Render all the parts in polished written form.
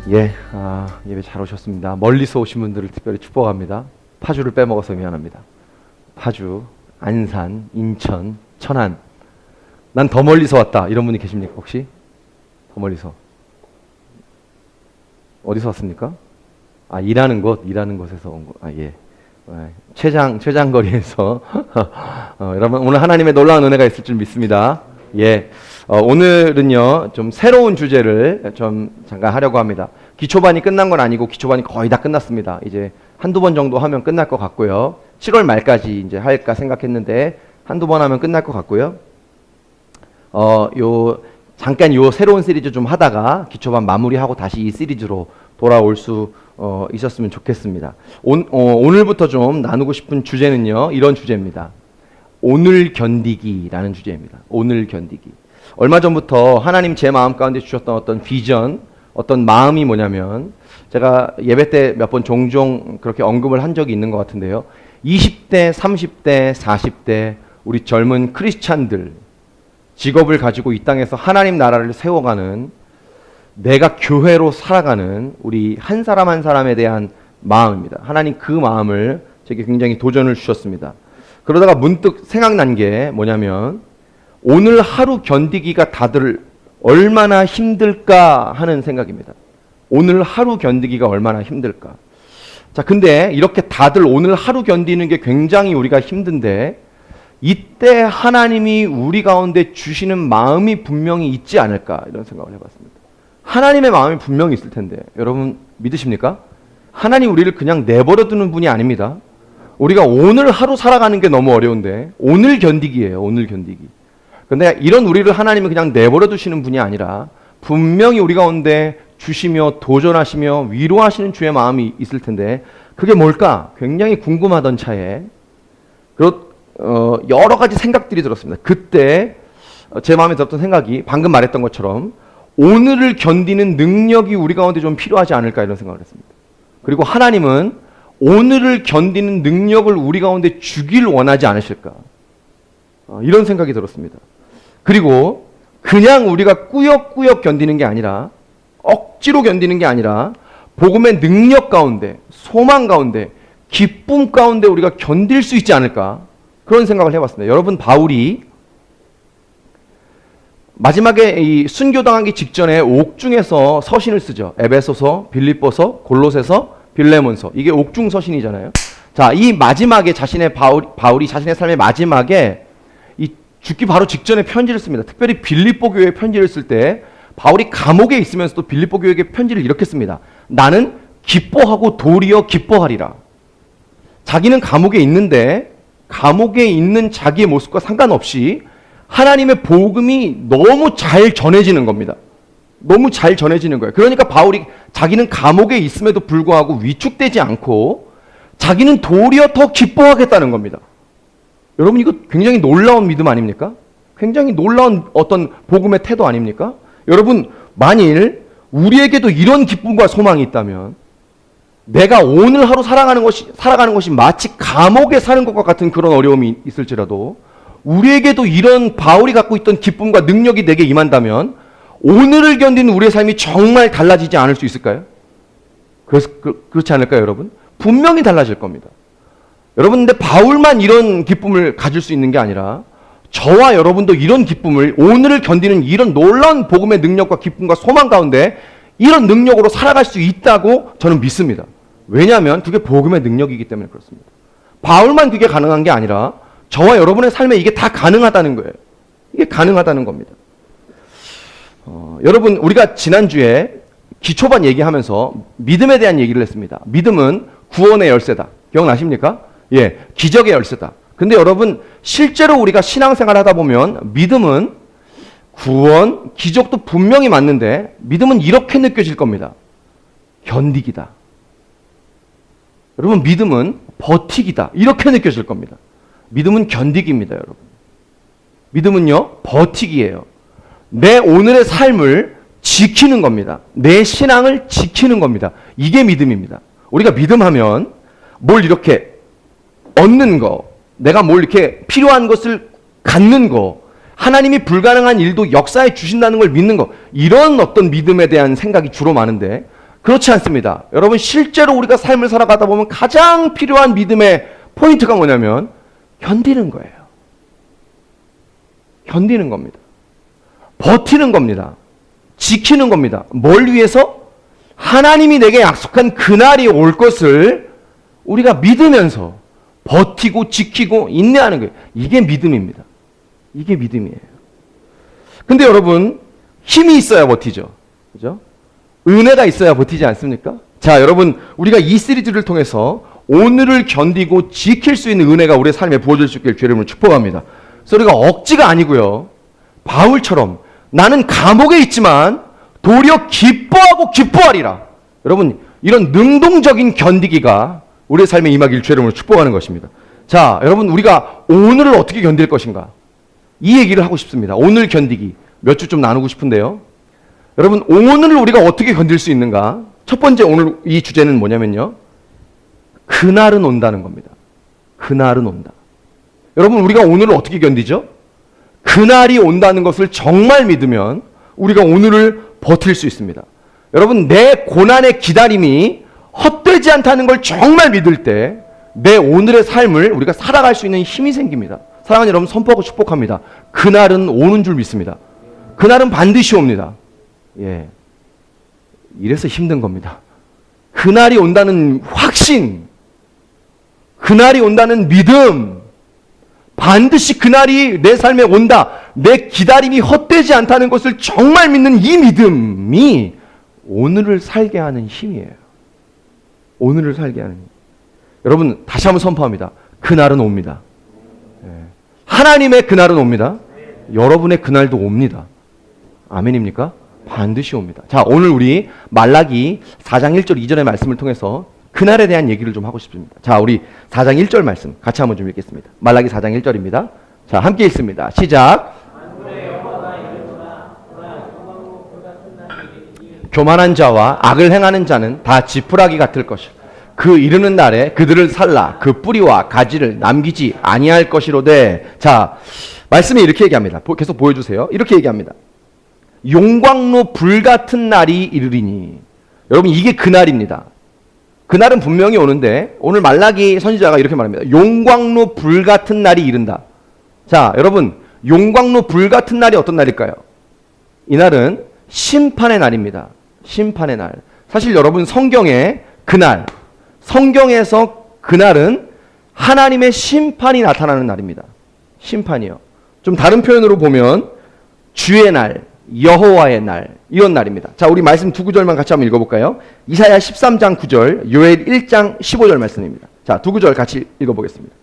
예배 잘 오셨습니다. 멀리서 오신 분들을 특별히 축복합니다. 파주를 빼먹어서 미안합니다. 파주, 안산, 인천, 천안. 난 더 멀리서 왔다. 이런 분이 계십니까 혹시? 더 멀리서. 어디서 왔습니까? 일하는 곳에서 온 거. 최장거리에서. 여러분, 오늘 하나님의 놀라운 은혜가 있을 줄 믿습니다. 오늘은요, 좀 새로운 주제를 좀 잠깐 하려고 합니다. 기초반이 끝난 건 아니고, 기초반이 거의 다 끝났습니다. 이제 한두 번 정도 하면 끝날 것 같고요. 7월 말까지 이제 할까 생각했는데, 한두 번 하면 끝날 것 같고요. 잠깐 요 새로운 시리즈 좀 하다가 기초반 마무리하고 다시 이 시리즈로 돌아올 수 있었으면 좋겠습니다. 오늘부터 좀 나누고 싶은 주제는요, 이런 주제입니다. 오늘 견디기라는 주제입니다. 오늘 견디기. 얼마 전부터 하나님 제 마음 가운데 주셨던 어떤 비전, 어떤 마음이 뭐냐면, 제가 예배 때 몇 번 종종 그렇게 언급을 한 적이 있는 것 같은데요. 20대, 30대, 40대 우리 젊은 크리스찬들, 직업을 가지고 이 땅에서 하나님 나라를 세워가는, 내가 교회로 살아가는 우리 한 사람 한 사람에 대한 마음입니다. 하나님 그 마음을 제게 굉장히 도전을 주셨습니다. 그러다가 문득 생각난 게 뭐냐면, 오늘 하루 견디기가 다들 얼마나 힘들까 하는 생각입니다. 오늘 하루 견디기가 얼마나 힘들까. 자, 근데 이렇게 다들 오늘 하루 견디는 게 굉장히 우리가 힘든데, 이때 하나님이 우리 가운데 주시는 마음이 분명히 있지 않을까, 이런 생각을 해봤습니다. 하나님의 마음이 분명히 있을 텐데, 여러분 믿으십니까? 하나님 우리를 그냥 내버려 두는 분이 아닙니다. 우리가 오늘 하루 살아가는 게 너무 어려운데, 오늘 견디기예요. 오늘 견디기. 근데 이런 우리를 하나님이 그냥 내버려 두시는 분이 아니라 분명히 우리 가운데 주시며 도전하시며 위로하시는 주의 마음이 있을 텐데, 그게 뭘까? 굉장히 궁금하던 차에 여러 가지 생각들이 들었습니다. 그때 제 마음에 들었던 생각이 방금 말했던 것처럼 오늘을 견디는 능력이 우리 가운데 좀 필요하지 않을까, 이런 생각을 했습니다. 그리고 하나님은 오늘을 견디는 능력을 우리 가운데 주길 원하지 않으실까, 이런 생각이 들었습니다. 그리고 그냥 우리가 꾸역꾸역 견디는 게 아니라, 억지로 견디는 게 아니라, 복음의 능력 가운데, 소망 가운데, 기쁨 가운데 우리가 견딜 수 있지 않을까, 그런 생각을 해봤습니다. 여러분, 바울이 마지막에 이 순교당하기 직전에 옥중에서 서신을 쓰죠. 에베소서, 빌립보서, 골로새서, 빌레몬서. 이게 옥중 서신이잖아요. 자, 이 마지막에 바울이 자신의 삶의 마지막에 이 죽기 바로 직전에 편지를 씁니다. 특별히 빌립보 교회에 편지를 쓸 때 바울이 감옥에 있으면서도 빌립보 교회에게 편지를 이렇게 씁니다. 나는 기뻐하고 도리어 기뻐하리라. 자기는 감옥에 있는데 감옥에 있는 자기의 모습과 상관없이 하나님의 복음이 너무 잘 전해지는 겁니다. 너무 잘 전해지는 거예요. 그러니까 바울이 자기는 감옥에 있음에도 불구하고 위축되지 않고 자기는 도리어 더 기뻐하겠다는 겁니다. 여러분, 이거 굉장히 놀라운 믿음 아닙니까? 굉장히 놀라운 어떤 복음의 태도 아닙니까? 여러분, 만일 우리에게도 이런 기쁨과 소망이 있다면, 내가 오늘 하루 살아가는 것이 마치 감옥에 사는 것과 같은 그런 어려움이 있을지라도, 우리에게도 이런 바울이 갖고 있던 기쁨과 능력이 내게 임한다면 오늘을 견디는 우리의 삶이 정말 달라지지 않을 수 있을까요? 그렇지 않을까요, 여러분? 분명히 달라질 겁니다. 여러분, 근데 바울만 이런 기쁨을 가질 수 있는 게 아니라 저와 여러분도 이런 기쁨을, 오늘을 견디는 이런 놀라운 복음의 능력과 기쁨과 소망 가운데 이런 능력으로 살아갈 수 있다고 저는 믿습니다. 왜냐하면 그게 복음의 능력이기 때문에 그렇습니다. 바울만 그게 가능한 게 아니라 저와 여러분의 삶에 이게 다 가능하다는 거예요. 이게 가능하다는 겁니다. 여러분, 우리가 지난주에 기초반 얘기하면서 믿음에 대한 얘기를 했습니다. 믿음은 구원의 열쇠다. 기억나십니까? 기적의 열쇠다. 근데 여러분, 실제로 우리가 신앙생활 하다 보면 믿음은 구원, 기적도 분명히 맞는데 믿음은 이렇게 느껴질 겁니다. 견디기다. 여러분, 믿음은 버티기다. 이렇게 느껴질 겁니다. 믿음은 견디기입니다, 여러분. 믿음은요, 버티기예요. 내 오늘의 삶을 지키는 겁니다. 내 신앙을 지키는 겁니다. 이게 믿음입니다. 우리가 믿음하면 뭘 이렇게 얻는 거, 내가 뭘 이렇게 필요한 것을 갖는 거, 하나님이 불가능한 일도 역사해 주신다는 걸 믿는 거, 이런 어떤 믿음에 대한 생각이 주로 많은데, 그렇지 않습니다. 여러분 실제로 우리가 삶을 살아가다 보면 가장 필요한 믿음의 포인트가 뭐냐면 견디는 거예요. 견디는 겁니다. 버티는 겁니다. 지키는 겁니다. 뭘 위해서? 하나님이 내게 약속한 그날이 올 것을 우리가 믿으면서 버티고 지키고 인내하는 거예요. 이게 믿음입니다. 이게 믿음이에요. 근데 여러분 힘이 있어야 버티죠. 그죠? 은혜가 있어야 버티지 않습니까? 자, 여러분 우리가 이 시리즈를 통해서 오늘을 견디고 지킬 수 있는 은혜가 우리의 삶에 부어질 수 있길 주의 이름으로 축복합니다. 그래서 우리가 억지가 아니고요. 바울처럼 나는 감옥에 있지만 도리어 기뻐하고 기뻐하리라. 여러분 이런 능동적인 견디기가 우리의 삶에 임하길 주의 이름으로 축복하는 것입니다. 자, 여러분 우리가 오늘을 어떻게 견딜 것인가? 이 얘기를 하고 싶습니다. 오늘 견디기 몇 주 좀 나누고 싶은데요. 여러분 오늘을 우리가 어떻게 견딜 수 있는가? 첫 번째 오늘 이 주제는 뭐냐면요. 그날은 온다는 겁니다. 그날은 온다. 여러분 우리가 오늘을 어떻게 견디죠? 그날이 온다는 것을 정말 믿으면 우리가 오늘을 버틸 수 있습니다. 여러분 내 고난의 기다림이 헛되지 않다는 걸 정말 믿을 때 내 오늘의 삶을 우리가 살아갈 수 있는 힘이 생깁니다. 사랑하는 여러분 선포하고 축복합니다. 그날은 오는 줄 믿습니다. 그날은 반드시 옵니다. 예, 이래서 힘든 겁니다. 그날이 온다는 확신, 그날이 온다는 믿음, 반드시 그날이 내 삶에 온다, 내 기다림이 헛되지 않다는 것을 정말 믿는 이 믿음이 오늘을 살게 하는 힘이에요. 오늘을 살게 하는 힘. 여러분 다시 한번 선포합니다. 그날은 옵니다. 예. 하나님의 그날은 옵니다. 여러분의 그날도 옵니다. 아멘입니까? 반드시 옵니다. 자, 오늘 우리 말라기 4장 1절 2절의 말씀을 통해서 그날에 대한 얘기를 좀 하고 싶습니다. 자, 우리 4장 1절 말씀 같이 한번 좀 읽겠습니다. 말라기 4장 1절입니다. 자, 함께 읽습니다. 시작. 교만한 자와 악을 행하는 자는 다 지푸라기 같을 것이라. 그 이르는 날에 그들을 살라 그 뿌리와 가지를 남기지 아니할 것이로되. 자, 말씀이 이렇게 얘기합니다. 계속 보여주세요. 이렇게 얘기합니다. 용광로 불같은 날이 이르리니. 여러분 이게 그날입니다. 그날은 분명히 오는데 오늘 말라기 선지자가 이렇게 말합니다. 용광로 불같은 날이 이른다. 자, 여러분 용광로 불같은 날이 어떤 날일까요? 이날은 심판의 날입니다. 심판의 날. 사실 여러분 성경에 그날, 성경에서 그날은 하나님의 심판이 나타나는 날입니다. 심판이요. 좀 다른 표현으로 보면 주의 날, 여호와의 날, 이런 날입니다. 자, 우리 말씀 두 구절만 같이 한번 읽어볼까요? 이사야 13장 9절, 요엘 1장 15절 말씀입니다. 자, 두 구절 같이 읽어보겠습니다.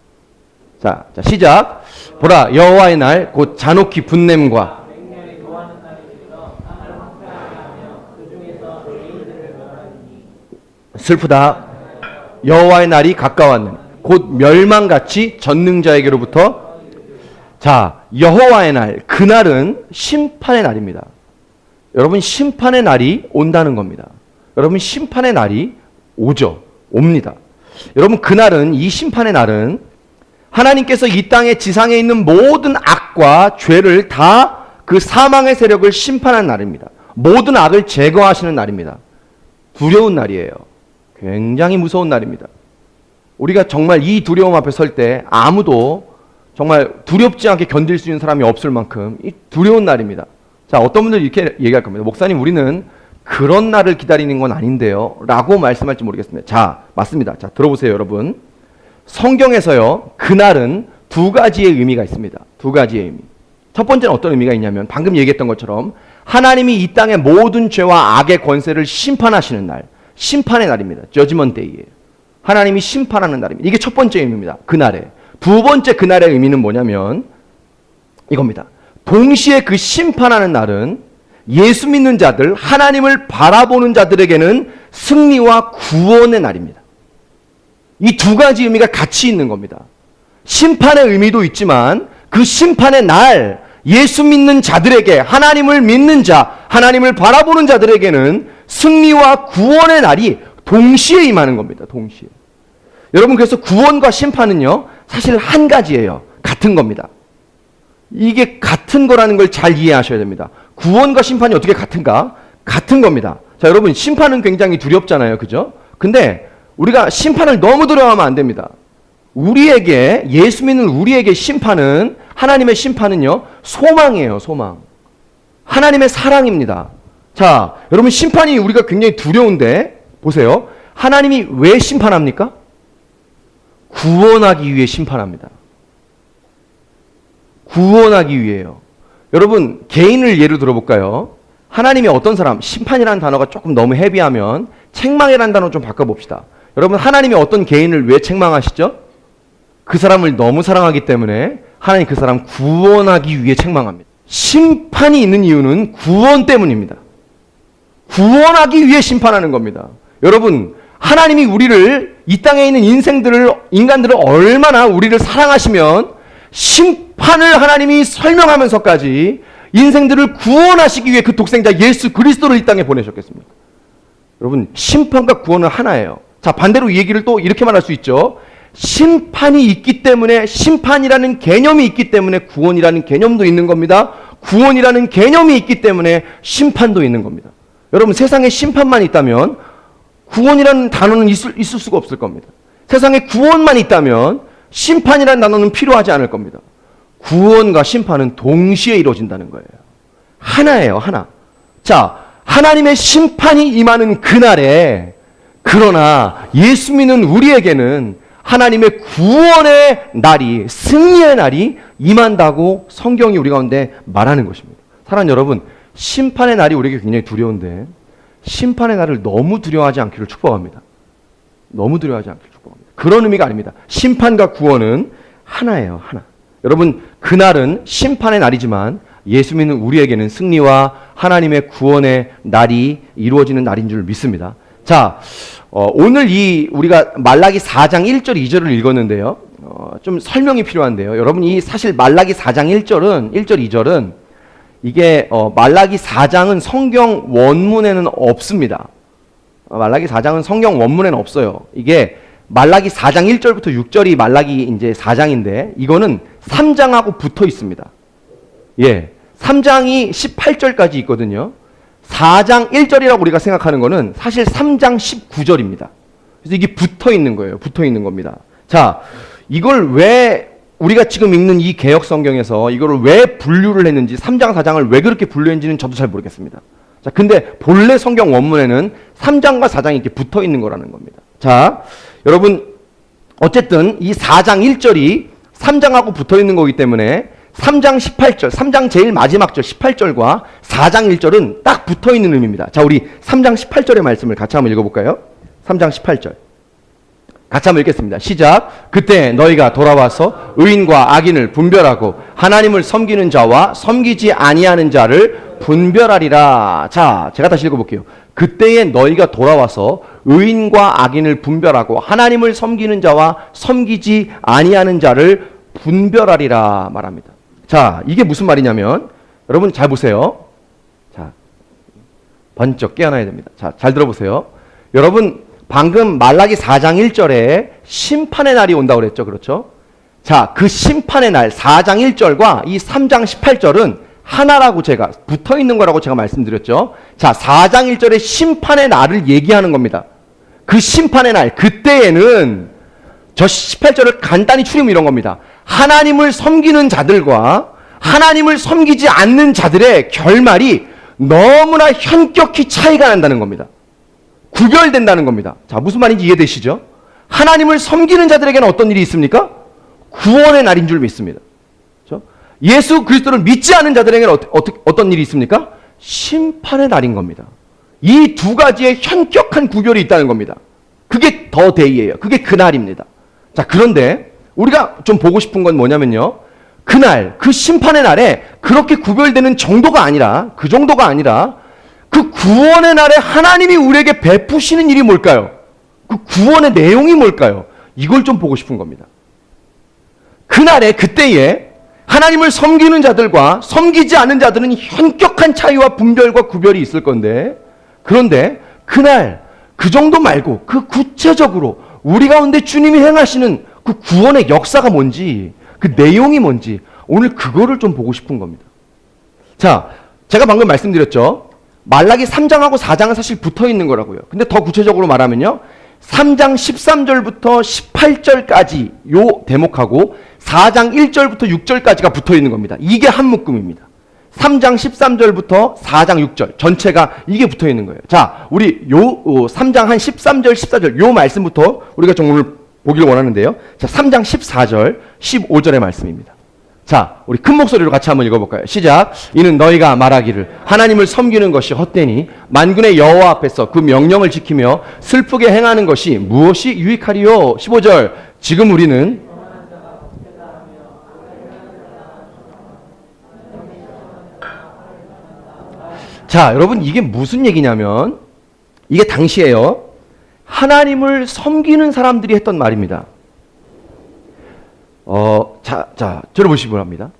자, 시작. 보라, 여호와의 날, 곧 잔혹히 분냄과 슬프다. 여호와의 날이 가까웠느니 곧 멸망같이 전능자에게로부터. 자, 여호와의 날, 그날은 심판의 날입니다. 여러분 심판의 날이 온다는 겁니다. 여러분 심판의 날이 오죠. 옵니다. 여러분 그날은, 이 심판의 날은 하나님께서 이 땅의 지상에 있는 모든 악과 죄를 다 그 사망의 세력을 심판한 날입니다. 모든 악을 제거하시는 날입니다. 두려운 날이에요. 굉장히 무서운 날입니다. 우리가 정말 이 두려움 앞에 설 때 아무도 정말 두렵지 않게 견딜 수 있는 사람이 없을 만큼 이 두려운 날입니다. 자, 어떤 분들이 이렇게 얘기할 겁니다. 목사님, 우리는 그런 날을 기다리는 건 아닌데요 라고 말씀할지 모르겠습니다. 자, 맞습니다. 자, 들어보세요 여러분. 성경에서요 그날은 두 가지의 의미가 있습니다. 두 가지의 의미. 첫 번째는 어떤 의미가 있냐면 방금 얘기했던 것처럼 하나님이 이 땅의 모든 죄와 악의 권세를 심판하시는 날, 심판의 날입니다. 저지먼트 데이예요. 하나님이 심판하는 날입니다. 이게 첫 번째 의미입니다. 그날에. 두 번째 그날의 의미는 뭐냐면 이겁니다. 동시에 그 심판하는 날은 예수 믿는 자들, 하나님을 바라보는 자들에게는 승리와 구원의 날입니다. 이 두 가지 의미가 같이 있는 겁니다. 심판의 의미도 있지만 그 심판의 날, 예수 믿는 자들에게, 하나님을 믿는 자, 하나님을 바라보는 자들에게는 승리와 구원의 날이 동시에 임하는 겁니다. 동시에. 여러분 그래서 구원과 심판은요 사실 한 가지예요. 같은 겁니다. 이게 같은 거라는 걸 잘 이해하셔야 됩니다. 구원과 심판이 어떻게 같은가? 같은 겁니다. 자, 여러분, 심판은 굉장히 두렵잖아요. 그죠? 근데 우리가 심판을 너무 두려워하면 안 됩니다. 우리에게, 예수 믿는 우리에게 심판은, 하나님의 심판은요, 소망이에요, 소망. 하나님의 사랑입니다. 자, 여러분, 심판이 우리가 굉장히 두려운데, 보세요. 하나님이 왜 심판합니까? 구원하기 위해 심판합니다. 구원하기 위해요. 여러분, 개인을 예로 들어볼까요? 하나님이 어떤 사람, 심판이라는 단어가 조금 너무 헤비하면 책망이라는 단어 좀 바꿔봅시다. 여러분, 하나님이 어떤 개인을 왜 책망하시죠? 그 사람을 너무 사랑하기 때문에 하나님 그 사람 구원하기 위해 책망합니다. 심판이 있는 이유는 구원 때문입니다. 구원하기 위해 심판하는 겁니다. 여러분, 하나님이 우리를, 이 땅에 있는 인간들을 얼마나 우리를 사랑하시면 심판을 하나님이 설명하면서까지 인생들을 구원하시기 위해 그 독생자 예수 그리스도를 이 땅에 보내셨겠습니까? 여러분, 심판과 구원은 하나예요. 자, 반대로 이 얘기를 또 이렇게 말할 수 있죠. 심판이 있기 때문에, 심판이라는 개념이 있기 때문에 구원이라는 개념도 있는 겁니다. 구원이라는 개념이 있기 때문에 심판도 있는 겁니다. 여러분, 세상에 심판만 있다면 구원이라는 단어는 있을 수가 없을 겁니다. 세상에 구원만 있다면 심판이라는 단어는 필요하지 않을 겁니다. 구원과 심판은 동시에 이루어진다는 거예요. 하나예요, 하나. 자, 하나님의 심판이 임하는 그날에, 그러나 예수 믿는 우리에게는 하나님의 구원의 날이, 승리의 날이 임한다고 성경이 우리 가운데 말하는 것입니다. 사랑하는 여러분, 심판의 날이 우리에게 굉장히 두려운데 심판의 날을 너무 두려워하지 않기를 축복합니다. 너무 두려워하지 않기를 축복합니다. 그런 의미가 아닙니다. 심판과 구원은 하나예요, 하나. 여러분, 그날은 심판의 날이지만 예수 믿는 우리에게는 승리와 하나님의 구원의 날이 이루어지는 날인 줄 믿습니다. 자, 오늘 우리가 말라기 4장 1절 2절을 읽었는데요. 좀 설명이 필요한데요. 여러분, 이 사실 말라기 4장 1절은 1절 2절은 이게 말라기 4장은 성경 원문에는 없습니다. 말라기 4장은 성경 원문에는 없어요. 이게 말라기 4장 1절부터 6절이 말라기 이제 4장인데 이거는 3장하고 붙어 있습니다. 예. 3장이 18절까지 있거든요. 4장 1절이라고 우리가 생각하는 거는 사실 3장 19절입니다. 그래서 이게 붙어 있는 거예요. 붙어 있는 겁니다. 자, 이걸 왜 우리가 지금 읽는 이 개역 성경에서 이거를 왜 분류를 했는지, 3장 4장을 왜 그렇게 분류했는지는 저도 잘 모르겠습니다. 자, 근데 본래 성경 원문에는 3장과 4장이 이렇게 붙어 있는 거라는 겁니다. 자, 여러분, 어쨌든 이 4장 1절이 3장하고 붙어 있는 거기 때문에 3장 18절, 3장 제일 마지막 절 18절과 4장 1절은 딱 붙어 있는 의미입니다. 자, 우리 3장 18절의 말씀을 같이 한번 읽어볼까요? 3장 18절. 같이 한번 읽겠습니다. 시작. 그때 너희가 돌아와서 의인과 악인을 분별하고 하나님을 섬기는 자와 섬기지 아니하는 자를 분별하리라. 자, 제가 다시 읽어볼게요. 그때에 너희가 돌아와서 의인과 악인을 분별하고 하나님을 섬기는 자와 섬기지 아니하는 자를 분별하리라 말합니다. 자, 이게 무슨 말이냐면, 여러분 잘 보세요. 자, 번쩍 깨어나야 됩니다. 자, 잘 들어보세요. 여러분, 방금 말라기 4장 1절에 심판의 날이 온다고 그랬죠. 그렇죠? 자, 그 심판의 날 4장 1절과 이 3장 18절은 하나라고 제가 붙어 있는 거라고 제가 말씀드렸죠. 자, 4장 1절에 심판의 날을 얘기하는 겁니다. 그 심판의 날, 그때에는 저 18절을 간단히 추리면 이런 겁니다. 하나님을 섬기는 자들과 하나님을 섬기지 않는 자들의 결말이 너무나 현격히 차이가 난다는 겁니다. 구별된다는 겁니다. 자, 무슨 말인지 이해되시죠? 하나님을 섬기는 자들에게는 어떤 일이 있습니까? 구원의 날인 줄 믿습니다. 그렇죠? 예수 그리스도를 믿지 않는 자들에게는 어떤 일이 있습니까? 심판의 날인 겁니다. 이 두 가지의 현격한 구별이 있다는 겁니다. 그게 더 데이예요. 그게 그날입니다. 자, 그런데 우리가 좀 보고 싶은 건 뭐냐면요. 그날, 그 심판의 날에 그렇게 구별되는 정도가 아니라, 그 정도가 아니라 그 구원의 날에 하나님이 우리에게 베푸시는 일이 뭘까요? 그 구원의 내용이 뭘까요? 이걸 좀 보고 싶은 겁니다. 그날에, 그때에 하나님을 섬기는 자들과 섬기지 않는 자들은 현격한 차이와 분별과 구별이 있을 건데, 그런데 그날, 그 정도 말고 그 구체적으로 우리 가운데 주님이 행하시는 그 구원의 역사가 뭔지, 그 내용이 뭔지 오늘 그거를 좀 보고 싶은 겁니다. 자, 제가 방금 말씀드렸죠. 말라기 3장하고 4장은 사실 붙어 있는 거라고요. 근데 더 구체적으로 말하면요. 3장 13절부터 18절까지 요 대목하고 4장 1절부터 6절까지가 붙어 있는 겁니다. 이게 한 묶음입니다. 3장 13절부터 4장 6절 전체가 이게 붙어 있는 거예요. 자, 우리 요 3장 한 13절, 14절 요 말씀부터 우리가 좀 오늘 보기를 원하는데요. 자, 3장 14절, 15절의 말씀입니다. 자, 우리 큰 목소리로 같이 한번 읽어볼까요? 시작. 이는 너희가 말하기를 하나님을 섬기는 것이 헛되니 만군의 여호와 앞에서 그 명령을 지키며 슬프게 행하는 것이 무엇이 유익하리요? 15절. 지금 우리는 자, 여러분 이게 무슨 얘기냐면 이게 당시에요. 하나님을 섬기는 사람들이 했던 말입니다. 들어보시기 바랍니다.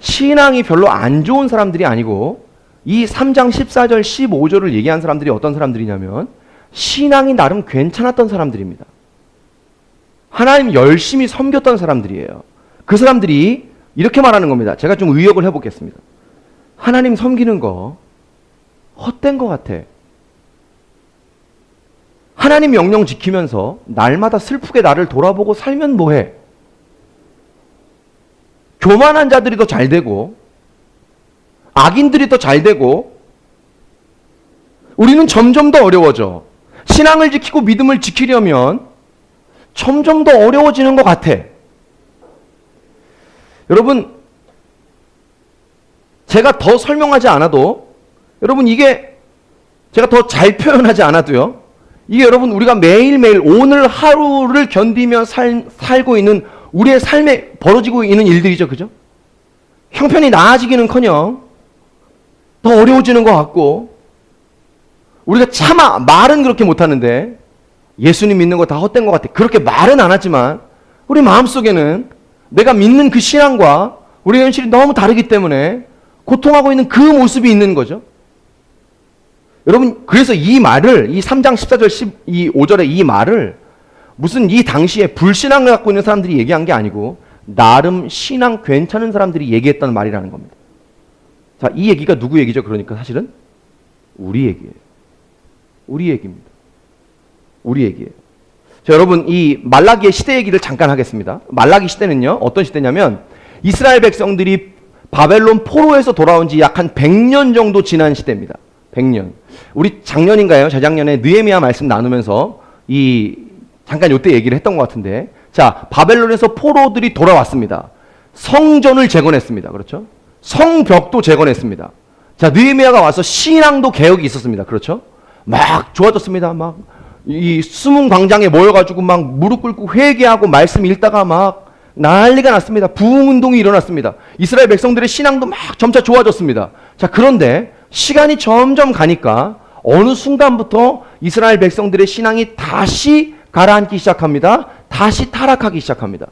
신앙이 별로 안 좋은 사람들이 아니고 이 3장 14절 15절을 얘기한 사람들이 어떤 사람들이냐면 신앙이 나름 괜찮았던 사람들입니다. 하나님 열심히 섬겼던 사람들이에요. 그 사람들이 이렇게 말하는 겁니다. 제가 좀 의역을 해보겠습니다. 하나님 섬기는 거 헛된 것 같아. 하나님 명령 지키면서 날마다 슬프게 나를 돌아보고 살면 뭐해? 교만한 자들이 더 잘 되고 악인들이 더 잘 되고 우리는 점점 더 어려워져. 신앙을 지키고 믿음을 지키려면 점점 더 어려워지는 것 같아. 여러분, 제가 더 설명하지 않아도 여러분 이게 제가 더 잘 표현하지 않아도요. 이게 여러분 우리가 매일매일 오늘 하루를 견디며 살고 있는 우리의 삶에 벌어지고 있는 일들이죠. 그죠? 형편이 나아지기는커녕 더 어려워지는 것 같고 우리가 차마 말은 그렇게 못하는데 예수님 믿는 거 다 헛된 것 같아. 그렇게 말은 안 하지만 우리 마음속에는 내가 믿는 그 신앙과 우리의 현실이 너무 다르기 때문에 고통하고 있는 그 모습이 있는 거죠. 여러분 그래서 이 말을 이 3장 14절 15절의 이 말을 무슨 이 당시에 불신앙을 갖고 있는 사람들이 얘기한 게 아니고 나름 신앙 괜찮은 사람들이 얘기했던 말이라는 겁니다. 자, 이 얘기가 누구 얘기죠? 그러니까 사실은 우리 얘기예요. 우리 얘기입니다. 우리 얘기예요. 자, 여러분 이 말라기의 시대 얘기를 잠깐 하겠습니다. 말라기 시대는요. 어떤 시대냐면 이스라엘 백성들이 바벨론 포로에서 돌아온 지 약 한 100년 정도 지난 시대입니다. 100년. 우리 작년인가요? 재작년에 느헤미야 말씀 나누면서 잠깐 요때 얘기를 했던 것 같은데 자, 바벨론에서 포로들이 돌아왔습니다. 성전을 재건했습니다. 그렇죠? 성벽도 재건했습니다. 자, 느헤미야가 와서 신앙도 개혁이 있었습니다. 그렇죠? 막 좋아졌습니다. 막 이 수문 광장에 모여가지고 막 무릎 꿇고 회개하고 말씀 읽다가 막 난리가 났습니다. 부흥운동이 일어났습니다. 이스라엘 백성들의 신앙도 막 점차 좋아졌습니다. 자, 그런데 시간이 점점 가니까 어느 순간부터 이스라엘 백성들의 신앙이 다시 가라앉기 시작합니다. 다시 타락하기 시작합니다.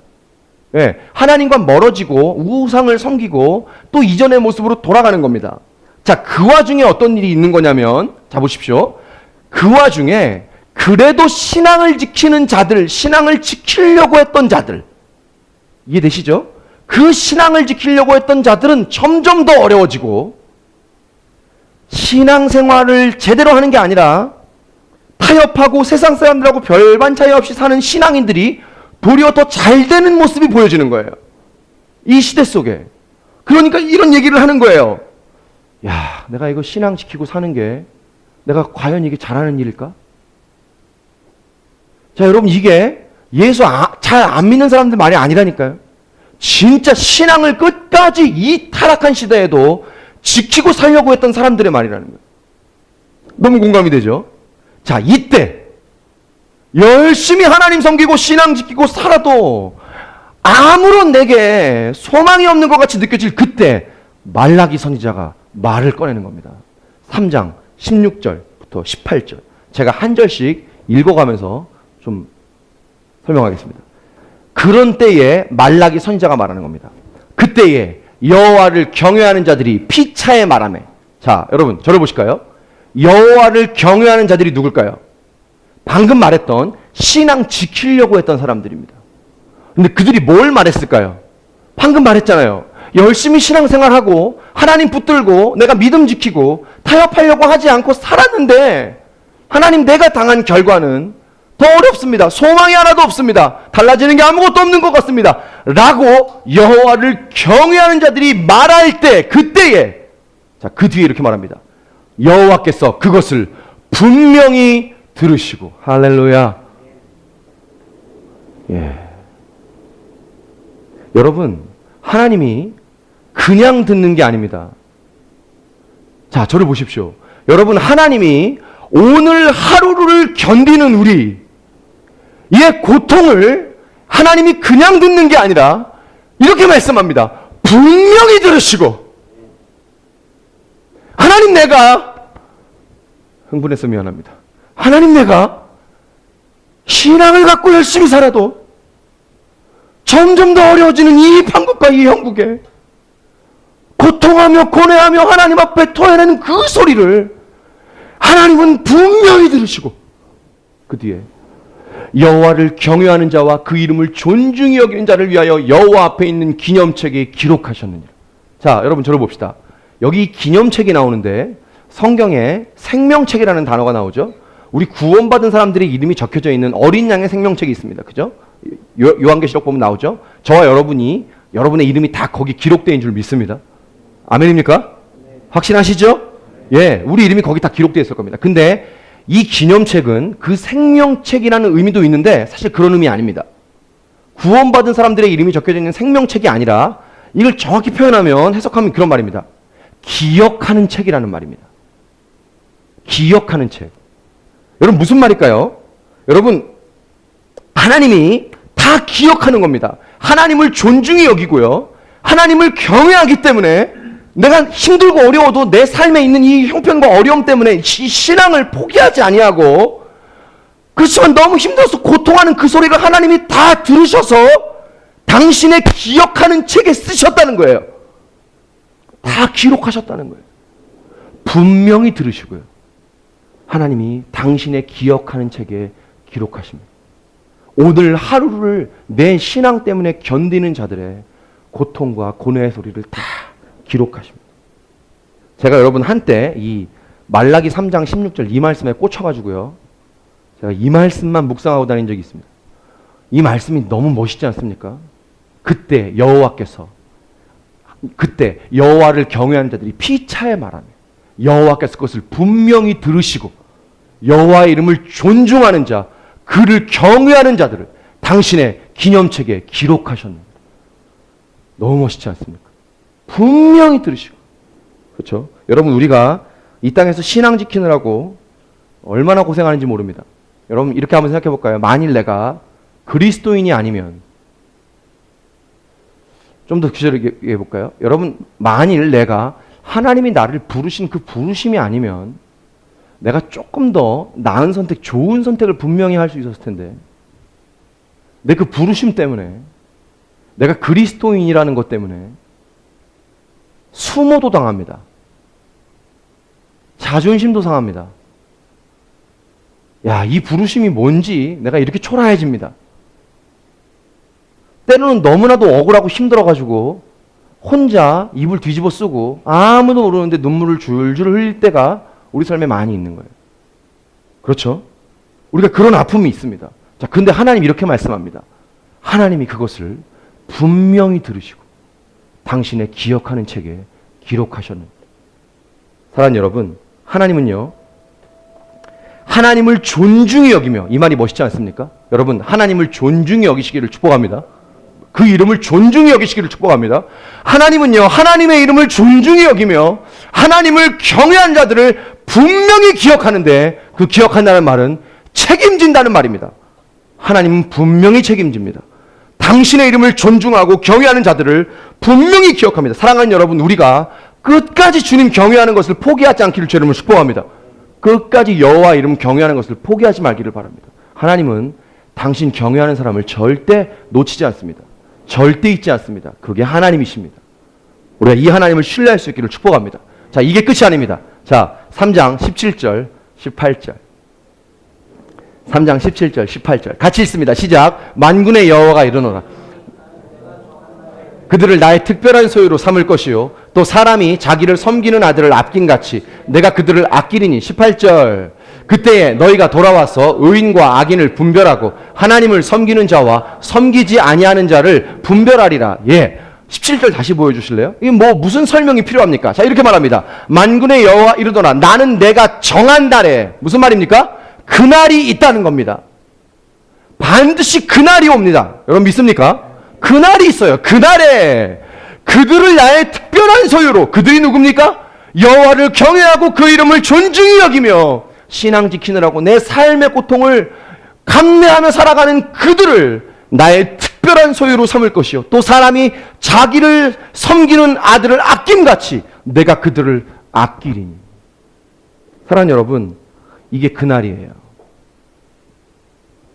예, 하나님과 멀어지고 우상을 섬기고 또 이전의 모습으로 돌아가는 겁니다. 자, 그 와중에 어떤 일이 있는 거냐면 자, 보십시오. 그 와중에 그래도 신앙을 지키는 자들, 신앙을 지키려고 했던 자들 이해되시죠? 그 신앙을 지키려고 했던 자들은 점점 더 어려워지고 신앙생활을 제대로 하는 게 아니라 타협하고 세상 사람들하고 별반 차이 없이 사는 신앙인들이 도리어 더 잘 되는 모습이 보여지는 거예요. 이 시대 속에. 그러니까 이런 얘기를 하는 거예요. 야, 내가 이거 신앙 지키고 사는 게 내가 과연 이게 잘하는 일일까? 자, 여러분 이게 예수 잘 안 믿는 사람들 말이 아니라니까요. 진짜 신앙을 끝까지 이 타락한 시대에도 지키고 살려고 했던 사람들의 말이라는 거예요. 너무 공감이 되죠? 자, 이때 열심히 하나님 섬기고 신앙 지키고 살아도 아무런 내게 소망이 없는 것 같이 느껴질 그때 말라기 선지자가 말을 꺼내는 겁니다. 3장 16절부터 18절. 제가 한 절씩 읽어가면서 좀 설명하겠습니다. 그런 때에 말라기 선지자가 말하는 겁니다. 그때에 여호와를 경외하는 자들이 피차에 말하매. 자, 여러분 저를 보실까요? 여호와를 경외하는 자들이 누굴까요? 방금 말했던 신앙 지키려고 했던 사람들입니다. 근데 그들이 뭘 말했을까요? 방금 말했잖아요. 열심히 신앙생활하고 하나님 붙들고 내가 믿음 지키고 타협하려고 하지 않고 살았는데 하나님 내가 당한 결과는 더 어렵습니다. 소망이 하나도 없습니다. 달라지는 게 아무것도 없는 것 같습니다. 라고 여호와를 경외하는 자들이 말할 때 그때에 자, 그 뒤에 이렇게 말합니다. 여호와께서 그것을 분명히 들으시고 할렐루야. 예. 여러분, 하나님이 그냥 듣는 게 아닙니다. 자, 저를 보십시오. 여러분, 하나님이 오늘 하루를 견디는 우리의 고통을 하나님이 그냥 듣는 게 아니라 이렇게 말씀합니다. 분명히 들으시고 하나님 내가 흥분해서 미안합니다. 하나님 내가 신앙을 갖고 열심히 살아도 점점 더 어려워지는 이 판국과 이 형국에 고통하며 고뇌하며 하나님 앞에 토해내는 그 소리를 하나님은 분명히 들으시고 그 뒤에 여호와를 경외하는 자와 그 이름을 존중히 여기는 자를 위하여 여호와 앞에 있는 기념책에 기록하셨느니라. 자, 여러분 저를 봅시다. 여기 기념책이 나오는데 성경에 생명책이라는 단어가 나오죠. 우리 구원받은 사람들의 이름이 적혀져 있는 어린 양의 생명책이 있습니다. 그죠? 요한계시록 보면 나오죠. 저와 여러분이 여러분의 이름이 다 거기 기록되어 있는 줄 믿습니다. 아멘입니까? 확신하시죠? 예, 우리 이름이 거기 다 기록되어 있을 겁니다. 근데 이 기념책은 그 생명책이라는 의미도 있는데 사실 그런 의미 아닙니다. 구원받은 사람들의 이름이 적혀져 있는 생명책이 아니라 이걸 정확히 표현하면 해석하면 그런 말입니다. 기억하는 책이라는 말입니다. 기억하는 책. 여러분 무슨 말일까요? 여러분 하나님이 다 기억하는 겁니다. 하나님을 존중히 여기고요. 하나님을 경외하기 때문에 내가 힘들고 어려워도 내 삶에 있는 이 형편과 어려움 때문에 이 신앙을 포기하지 아니하고 그렇지만 너무 힘들어서 고통하는 그 소리를 하나님이 다 들으셔서 당신의 기억하는 책에 쓰셨다는 거예요. 다 기록하셨다는 거예요. 분명히 들으시고요. 하나님이 당신의 기억하는 책에 기록하십니다. 오늘 하루를 내 신앙 때문에 견디는 자들의 고통과 고뇌의 소리를 다 기록하십니다. 제가 여러분 한때 이 말라기 3장 16절 이 말씀에 꽂혀가지고요. 제가 이 말씀만 묵상하고 다닌 적이 있습니다. 이 말씀이 너무 멋있지 않습니까? 그때 여호와를 경외하는 자들이 피차에 말하며 여호와께서 그것을 분명히 들으시고 여호와의 이름을 존중하는 자, 그를 경외하는 자들을 당신의 기념책에 기록하셨는데 너무 멋있지 않습니까? 분명히 들으시고. 그렇죠? 여러분 우리가 이 땅에서 신앙 지키느라고 얼마나 고생하는지 모릅니다. 여러분 이렇게 한번 생각해 볼까요? 만일 내가 그리스도인이 아니면 좀 더 구체적으로 얘기해 볼까요? 여러분 만일 내가 하나님이 나를 부르신 그 부르심이 아니면 내가 조금 더 나은 선택, 좋은 선택을 분명히 할 수 있었을 텐데 내 그 부르심 때문에 내가 그리스도인이라는 것 때문에 수모도 당합니다. 자존심도 상합니다. 야, 이 부르심이 뭔지 내가 이렇게 초라해집니다. 때로는 너무나도 억울하고 힘들어가지고 혼자 입을 뒤집어 쓰고 아무도 모르는데 눈물을 줄줄 흘릴 때가 우리 삶에 많이 있는 거예요. 그렇죠? 우리가 그런 아픔이 있습니다. 자, 근데 하나님 이렇게 말씀합니다. 하나님이 그것을 분명히 들으시고 당신의 기억하는 책에 기록하셨는데 사랑하는 여러분, 하나님은요 하나님을 존중히 여기며 이 말이 멋있지 않습니까? 여러분 하나님을 존중히 여기시기를 축복합니다. 그 이름을 존중히 여기시기를 축복합니다. 하나님은요 하나님의 이름을 존중히 여기며 하나님을 경외한 자들을 분명히 기억하는데 그 기억한다는 말은 책임진다는 말입니다. 하나님은 분명히 책임집니다. 당신의 이름을 존중하고 경외하는 자들을 분명히 기억합니다. 사랑하는 여러분, 우리가 끝까지 주님 경외하는 것을 포기하지 않기를 주님을 축복합니다. 끝까지 여호와 이름 경외하는 것을 포기하지 말기를 바랍니다. 하나님은 당신 경외하는 사람을 절대 놓치지 않습니다. 절대 잊지 않습니다. 그게 하나님이십니다. 우리가 이 하나님을 신뢰할 수 있기를 축복합니다. 자, 이게 끝이 아닙니다. 자, 3장 17절, 18절. 3장 17절, 18절. 같이 읽습니다. 시작. 만군의 여호와가 이르노라. 그들을 나의 특별한 소유로 삼을 것이요 또 사람이 자기를 섬기는 아들을 아낀같이 내가 그들을 아끼리니. 18절 그때에 너희가 돌아와서 의인과 악인을 분별하고 하나님을 섬기는 자와 섬기지 아니하는 자를 분별하리라. 예. 17절 다시 보여주실래요? 이게 뭐 무슨 설명이 필요합니까? 자, 이렇게 말합니다. 만군의 여호와 이르노라 나는 내가 정한 날에, 무슨 말입니까? 그날이 있다는 겁니다. 반드시 그날이 옵니다. 여러분 믿습니까? 그날이 있어요. 그날에 그들을 나의 특별한 소유로, 그들이 누굽니까? 여호와를 경외하고 그 이름을 존중히 여기며 신앙 지키느라고 내 삶의 고통을 감내하며 살아가는 그들을 나의 특별한 소유로 삼을 것이요 또 사람이 자기를 섬기는 아들을 아낌같이 내가 그들을 아끼리니. 사랑하는 여러분, 이게 그날이에요.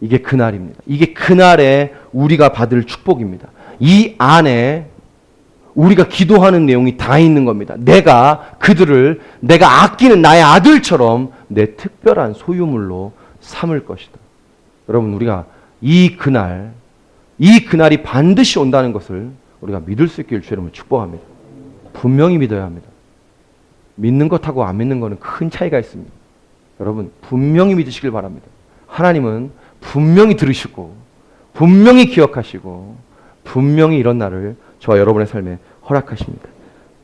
이게 그날입니다. 이게 그날에 우리가 받을 축복입니다. 이 안에 우리가 기도하는 내용이 다 있는 겁니다. 내가 그들을 내가 아끼는 나의 아들처럼 내 특별한 소유물로 삼을 것이다. 여러분, 우리가 이 그날이 반드시 온다는 것을 우리가 믿을 수 있기를 주의 이름으로 축복합니다. 분명히 믿어야 합니다. 믿는 것하고 안 믿는 것은 큰 차이가 있습니다. 여러분, 분명히 믿으시길 바랍니다. 하나님은 분명히 들으시고 분명히 기억하시고 분명히 이런 날을 저와 여러분의 삶에 허락하십니다.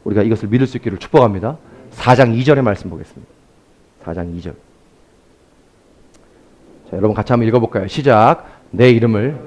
우리가 이것을 믿을 수 있기를 축복합니다. 4장 2절의 말씀 보겠습니다. 4장 2절. 자, 여러분 같이 한번 읽어볼까요? 시작. 내 이름을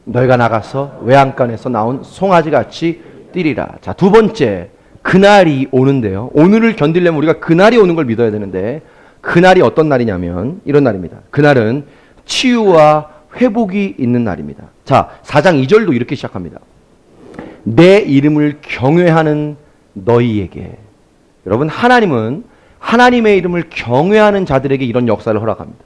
너희가 나가서 외양간에서 나온 송아지같이 뛰리라. 자, 두 번째, 그날이 오는데요. 오늘을 견디려면 우리가 그날이 오는 걸 믿어야 되는데, 그날이 어떤 날이냐면 이런 날입니다. 그날은 치유와 회복이 있는 날입니다. 자, 4장 2절도 이렇게 시작합니다. 내 이름을 경외하는 너희에게. 여러분, 하나님은 하나님의 이름을 경외하는 자들에게 이런 역사를 허락합니다.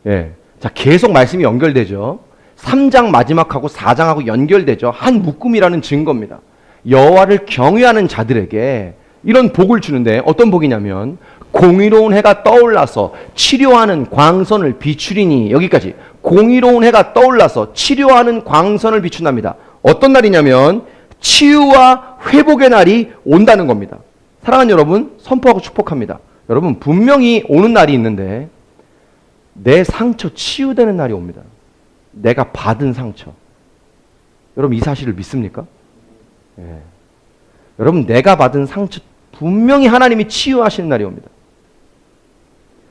예. 자, 계속 말씀이 연결되죠. 3장 마지막하고 4장하고 연결되죠. 한 묶음이라는 증거입니다. 여호와를 경외하는 자들에게 이런 복을 주는데 어떤 복이냐면 공의로운 해가 떠올라서 치료하는 광선을 비추리니. 여기까지. 공의로운 해가 떠올라서 치료하는 광선을 비춘답니다. 어떤 날이냐면 치유와 회복의 날이 온다는 겁니다. 사랑하는 여러분, 선포하고 축복합니다. 여러분, 분명히 오는 날이 있는데 내 상처 치유되는 날이 옵니다. 내가 받은 상처. 여러분, 이 사실을 믿습니까? 예. 여러분, 내가 받은 상처 분명히 하나님이 치유하시는 날이 옵니다.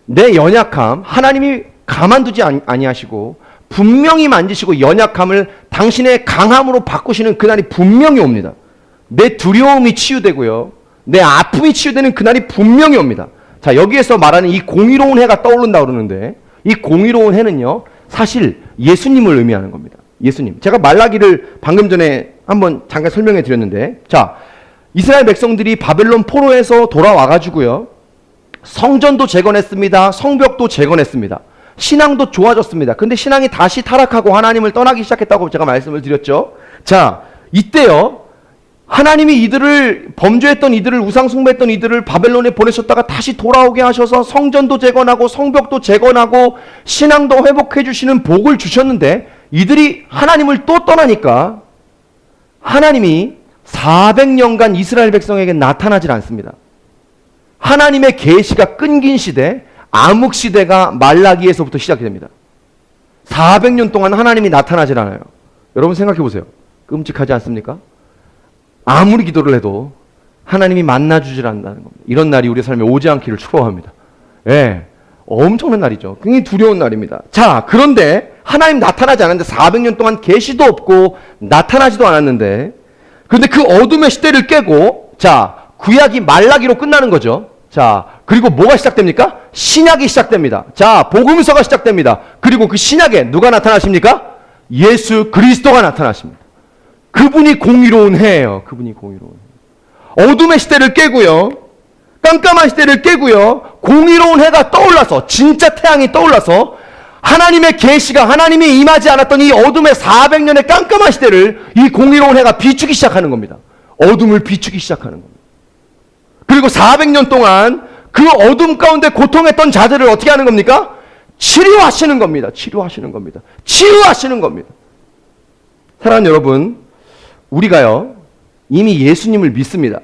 내 연약함 하나님이 가만두지 아니하시고 분명히 만지시고 연약함을 당신의 강함으로 바꾸시는 그날이 분명히 옵니다. 내 두려움이 치유되고요, 내 아픔이 치유되는 그날이 분명히 옵니다. 자, 여기에서 말하는 이 공의로운 해가 떠오른다고 그러는데 이 공의로운 해는요, 사실 예수님을 의미하는 겁니다. 예수님. 제가 말라기를 방금 전에 한번 잠깐 설명해 드렸는데, 자, 이스라엘 백성들이 바벨론 포로에서 돌아와가지고요, 성전도 재건했습니다. 성벽도 재건했습니다. 신앙도 좋아졌습니다. 근데 신앙이 다시 타락하고 하나님을 떠나기 시작했다고 제가 말씀을 드렸죠. 자, 이때요, 하나님이 이들을, 범죄했던 이들을, 우상숭배했던 이들을 바벨론에 보내셨다가 다시 돌아오게 하셔서 성전도 재건하고 성벽도 재건하고 신앙도 회복해 주시는 복을 주셨는데, 이들이 하나님을 또 떠나니까 하나님이 400년간 이스라엘 백성에게 나타나질 않습니다. 하나님의 계시가 끊긴 시대, 암흑 시대가 말라기에서부터 시작이 됩니다. 400년 동안 하나님이 나타나질 않아요. 여러분 생각해 보세요. 끔찍하지 않습니까? 아무리 기도를 해도 하나님이 만나주질 않는다는 겁니다. 이런 날이 우리 삶에 오지 않기를 축복합니다. 예, 엄청난 날이죠. 굉장히 두려운 날입니다. 자, 그런데 하나님 나타나지 않았는데 400년 동안 계시도 없고 나타나지도 않았는데, 그런데 그 어둠의 시대를 깨고, 자, 구약이 말라기로 끝나는 거죠. 자, 그리고 뭐가 시작됩니까? 신약이 시작됩니다. 자, 복음서가 시작됩니다. 그리고 그 신약에 누가 나타나십니까? 예수 그리스도가 나타나십니다. 그분이 공의로운 해예요. 그분이 공의로운 해. 어둠의 시대를 깨고요, 깜깜한 시대를 깨고요, 공의로운 해가 떠올라서, 진짜 태양이 떠올라서 하나님의 계시가, 하나님이 임하지 않았던 이 어둠의 400년의 깜깜한 시대를 이 공의로운 해가 비추기 시작하는 겁니다. 어둠을 비추기 시작하는 겁니다. 그리고 400년 동안 그 어둠 가운데 고통했던 자들을 어떻게 하는 겁니까? 치료하시는 겁니다. 치료하시는 겁니다. 치유하시는 겁니다. 사랑하는 여러분, 우리가요 이미 예수님을 믿습니다.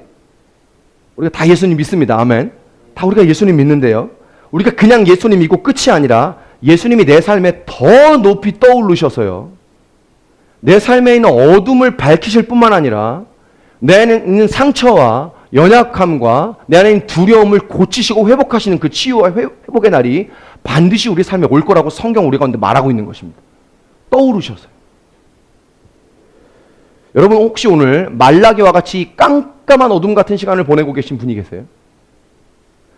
우리가 다 예수님 믿습니다. 아멘. 다 우리가 예수님 믿는데요, 우리가 그냥 예수님 믿고 끝이 아니라 예수님이 내 삶에 더 높이 떠오르셔서요, 내 삶에 있는 어둠을 밝히실 뿐만 아니라 내 안에 있는 상처와 연약함과 내 안에 있는 두려움을 고치시고 회복하시는 그 치유와 회복의 날이 반드시 우리 삶에 올 거라고 성경 우리 가운데 말하고 있는 것입니다. 떠오르셔서요. 여러분, 혹시 오늘 말라기와 같이 깜깜한 어둠 같은 시간을 보내고 계신 분이 계세요?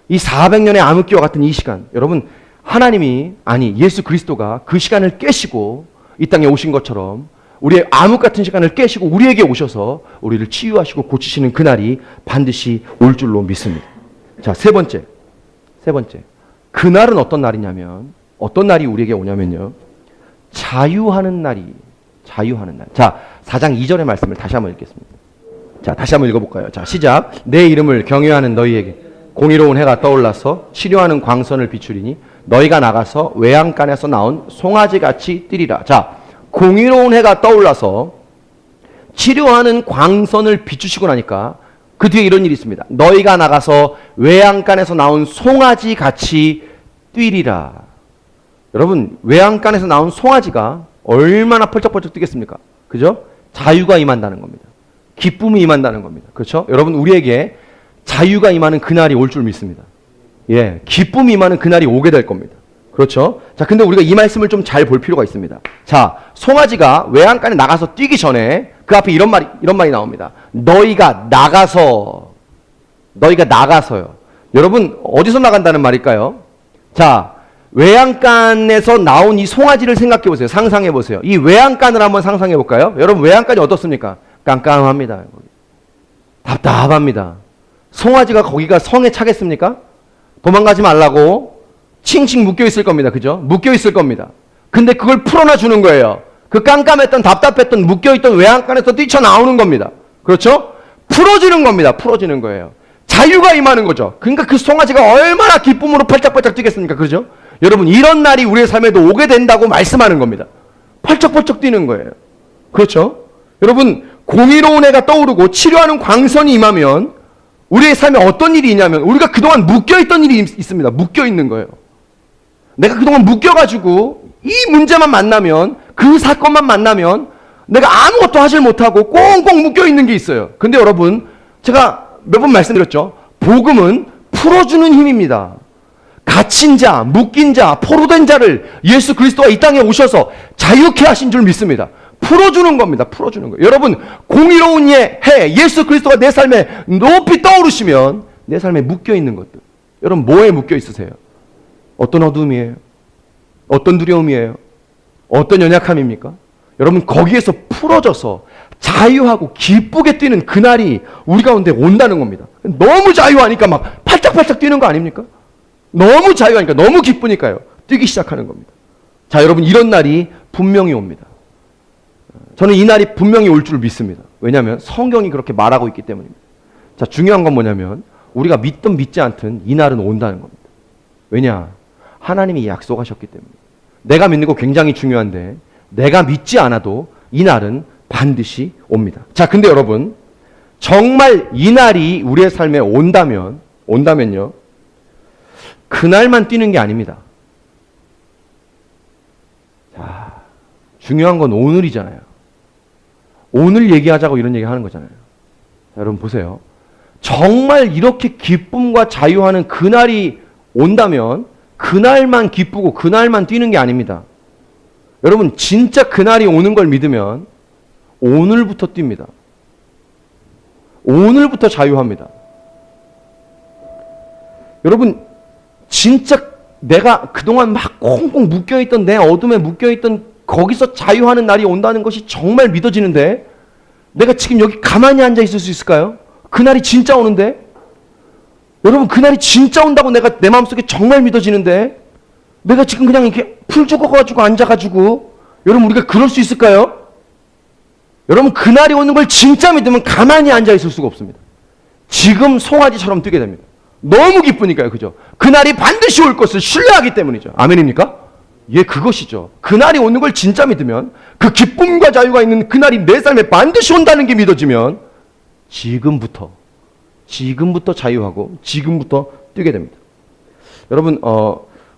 이 400년의 암흑기와 같은 이 시간, 여러분, 하나님이, 아니 예수 그리스도가 그 시간을 깨시고 이 땅에 오신 것처럼 우리의 암흑 같은 시간을 깨시고 우리에게 오셔서 우리를 치유하시고 고치시는 그날이 반드시 올 줄로 믿습니다. 자, 세 번째. 그날은 어떤 날이냐면, 어떤 날이 우리에게 오냐면요, 자유하는 날이, 자유하는 날. 자, 4장 2절의 말씀을 다시 한번 읽겠습니다. 자, 다시 한번 읽어볼까요? 자, 시작. 내 이름을 경외하는 너희에게 공의로운 해가 떠올라서 치료하는 광선을 비추리니 너희가 나가서 외양간에서 나온 송아지같이 뛰리라. 자, 공의로운 해가 떠올라서 치료하는 광선을 비추시고 나니까 그 뒤에 이런 일이 있습니다. 너희가 나가서 외양간에서 나온 송아지같이 뛰리라. 여러분, 외양간에서 나온 송아지가 얼마나 펄쩍펄쩍 뛰겠습니까? 그죠? 자유가 임한다는 겁니다. 기쁨이 임한다는 겁니다. 그렇죠? 여러분, 우리에게 자유가 임하는 그날이 올 줄 믿습니다. 예, 기쁨이 임하는 그날이 오게 될 겁니다. 그렇죠? 자, 근데 우리가 이 말씀을 좀 잘 볼 필요가 있습니다. 자, 송아지가 외양간에 나가서 뛰기 전에 그 앞에 이런 말이 나옵니다. 너희가 나가서요. 여러분, 어디서 나간다는 말일까요? 자, 외양간에서 나온 이 송아지를 생각해 보세요. 상상해 보세요. 이 외양간을 한번 상상해 볼까요? 여러분, 외양간이 어떻습니까? 깜깜합니다. 답답합니다. 송아지가 거기가 성에 차겠습니까? 도망가지 말라고 칭칭 묶여 있을 겁니다. 그죠? 묶여 있을 겁니다. 근데 그걸 풀어놔 주는 거예요. 그 깜깜했던, 답답했던, 묶여 있던 외양간에서 뛰쳐나오는 겁니다. 그렇죠? 풀어지는 겁니다. 풀어지는 거예요. 자유가 임하는 거죠. 그러니까 그 송아지가 얼마나 기쁨으로 팔짝팔짝 뛰겠습니까? 그죠? 여러분, 이런 날이 우리의 삶에도 오게 된다고 말씀하는 겁니다. 펄쩍펄쩍 뛰는 거예요. 그렇죠? 여러분, 공의로운 해가 떠오르고 치료하는 광선이 임하면 우리의 삶에 어떤 일이 있냐면, 우리가 그동안 묶여있던 일이 있습니다. 묶여있는 거예요. 내가 그동안 묶여가지고 이 문제만 만나면, 그 사건만 만나면 내가 아무것도 하질 못하고 꽁꽁 묶여있는 게 있어요. 근데 여러분, 제가 몇 번 말씀드렸죠. 복음은 풀어주는 힘입니다. 갇힌 자, 묶인 자, 포로된 자를 예수 그리스도가 이 땅에 오셔서 자유케 하신 줄 믿습니다. 풀어주는 겁니다. 풀어주는 거예요. 여러분, 공의로운 해, 예수 그리스도가 내 삶에 높이 떠오르시면 내 삶에 묶여있는 것들, 여러분 뭐에 묶여 있으세요? 어떤 어둠이에요? 어떤 두려움이에요? 어떤 연약함입니까? 여러분, 거기에서 풀어져서 자유하고 기쁘게 뛰는 그날이 우리 가운데 온다는 겁니다. 너무 자유하니까 막 팔짝팔짝 뛰는 거 아닙니까? 너무 자유하니까, 너무 기쁘니까요, 뛰기 시작하는 겁니다. 자, 여러분, 이런 날이 분명히 옵니다. 저는 이 날이 분명히 올 줄 믿습니다. 왜냐하면 성경이 그렇게 말하고 있기 때문입니다. 자, 중요한 건 뭐냐면 우리가 믿든 믿지 않든 이 날은 온다는 겁니다. 왜냐? 하나님이 약속하셨기 때문에. 내가 믿는 거 굉장히 중요한데 내가 믿지 않아도 이 날은 반드시 옵니다. 자, 근데 여러분, 정말 이 날이 우리의 삶에 온다면요, 그날만 뛰는 게 아닙니다. 자, 중요한 건 오늘이잖아요. 오늘 얘기하자고 이런 얘기 하는 거잖아요. 자, 여러분 보세요. 정말 이렇게 기쁨과 자유하는 그날이 온다면 그날만 기쁘고 그날만 뛰는 게 아닙니다. 여러분, 진짜 그날이 오는 걸 믿으면 오늘부터 뜁니다. 오늘부터 자유합니다. 여러분, 진짜 내가 그동안 막 꽁꽁 묶여있던, 내 어둠에 묶여있던 거기서 자유하는 날이 온다는 것이 정말 믿어지는데 내가 지금 여기 가만히 앉아 있을 수 있을까요? 그날이 진짜 오는데, 여러분, 그날이 진짜 온다고 내가 내 마음속에 정말 믿어지는데 내가 지금 그냥 이렇게 풀 죽어가지고 앉아가지고, 여러분, 우리가 그럴 수 있을까요? 여러분, 그날이 오는 걸 진짜 믿으면 가만히 앉아 있을 수가 없습니다. 지금 송아지처럼 뛰게 됩니다. 너무 기쁘니까요. 그죠? 그날이 반드시 올 것을 신뢰하기 때문이죠. 아멘입니까? 예, 그것이죠. 그날이 오는 걸 진짜 믿으면, 그 기쁨과 자유가 있는 그날이 내 삶에 반드시 온다는 게 믿어지면 지금부터 자유하고 지금부터 뛰게 됩니다. 여러분,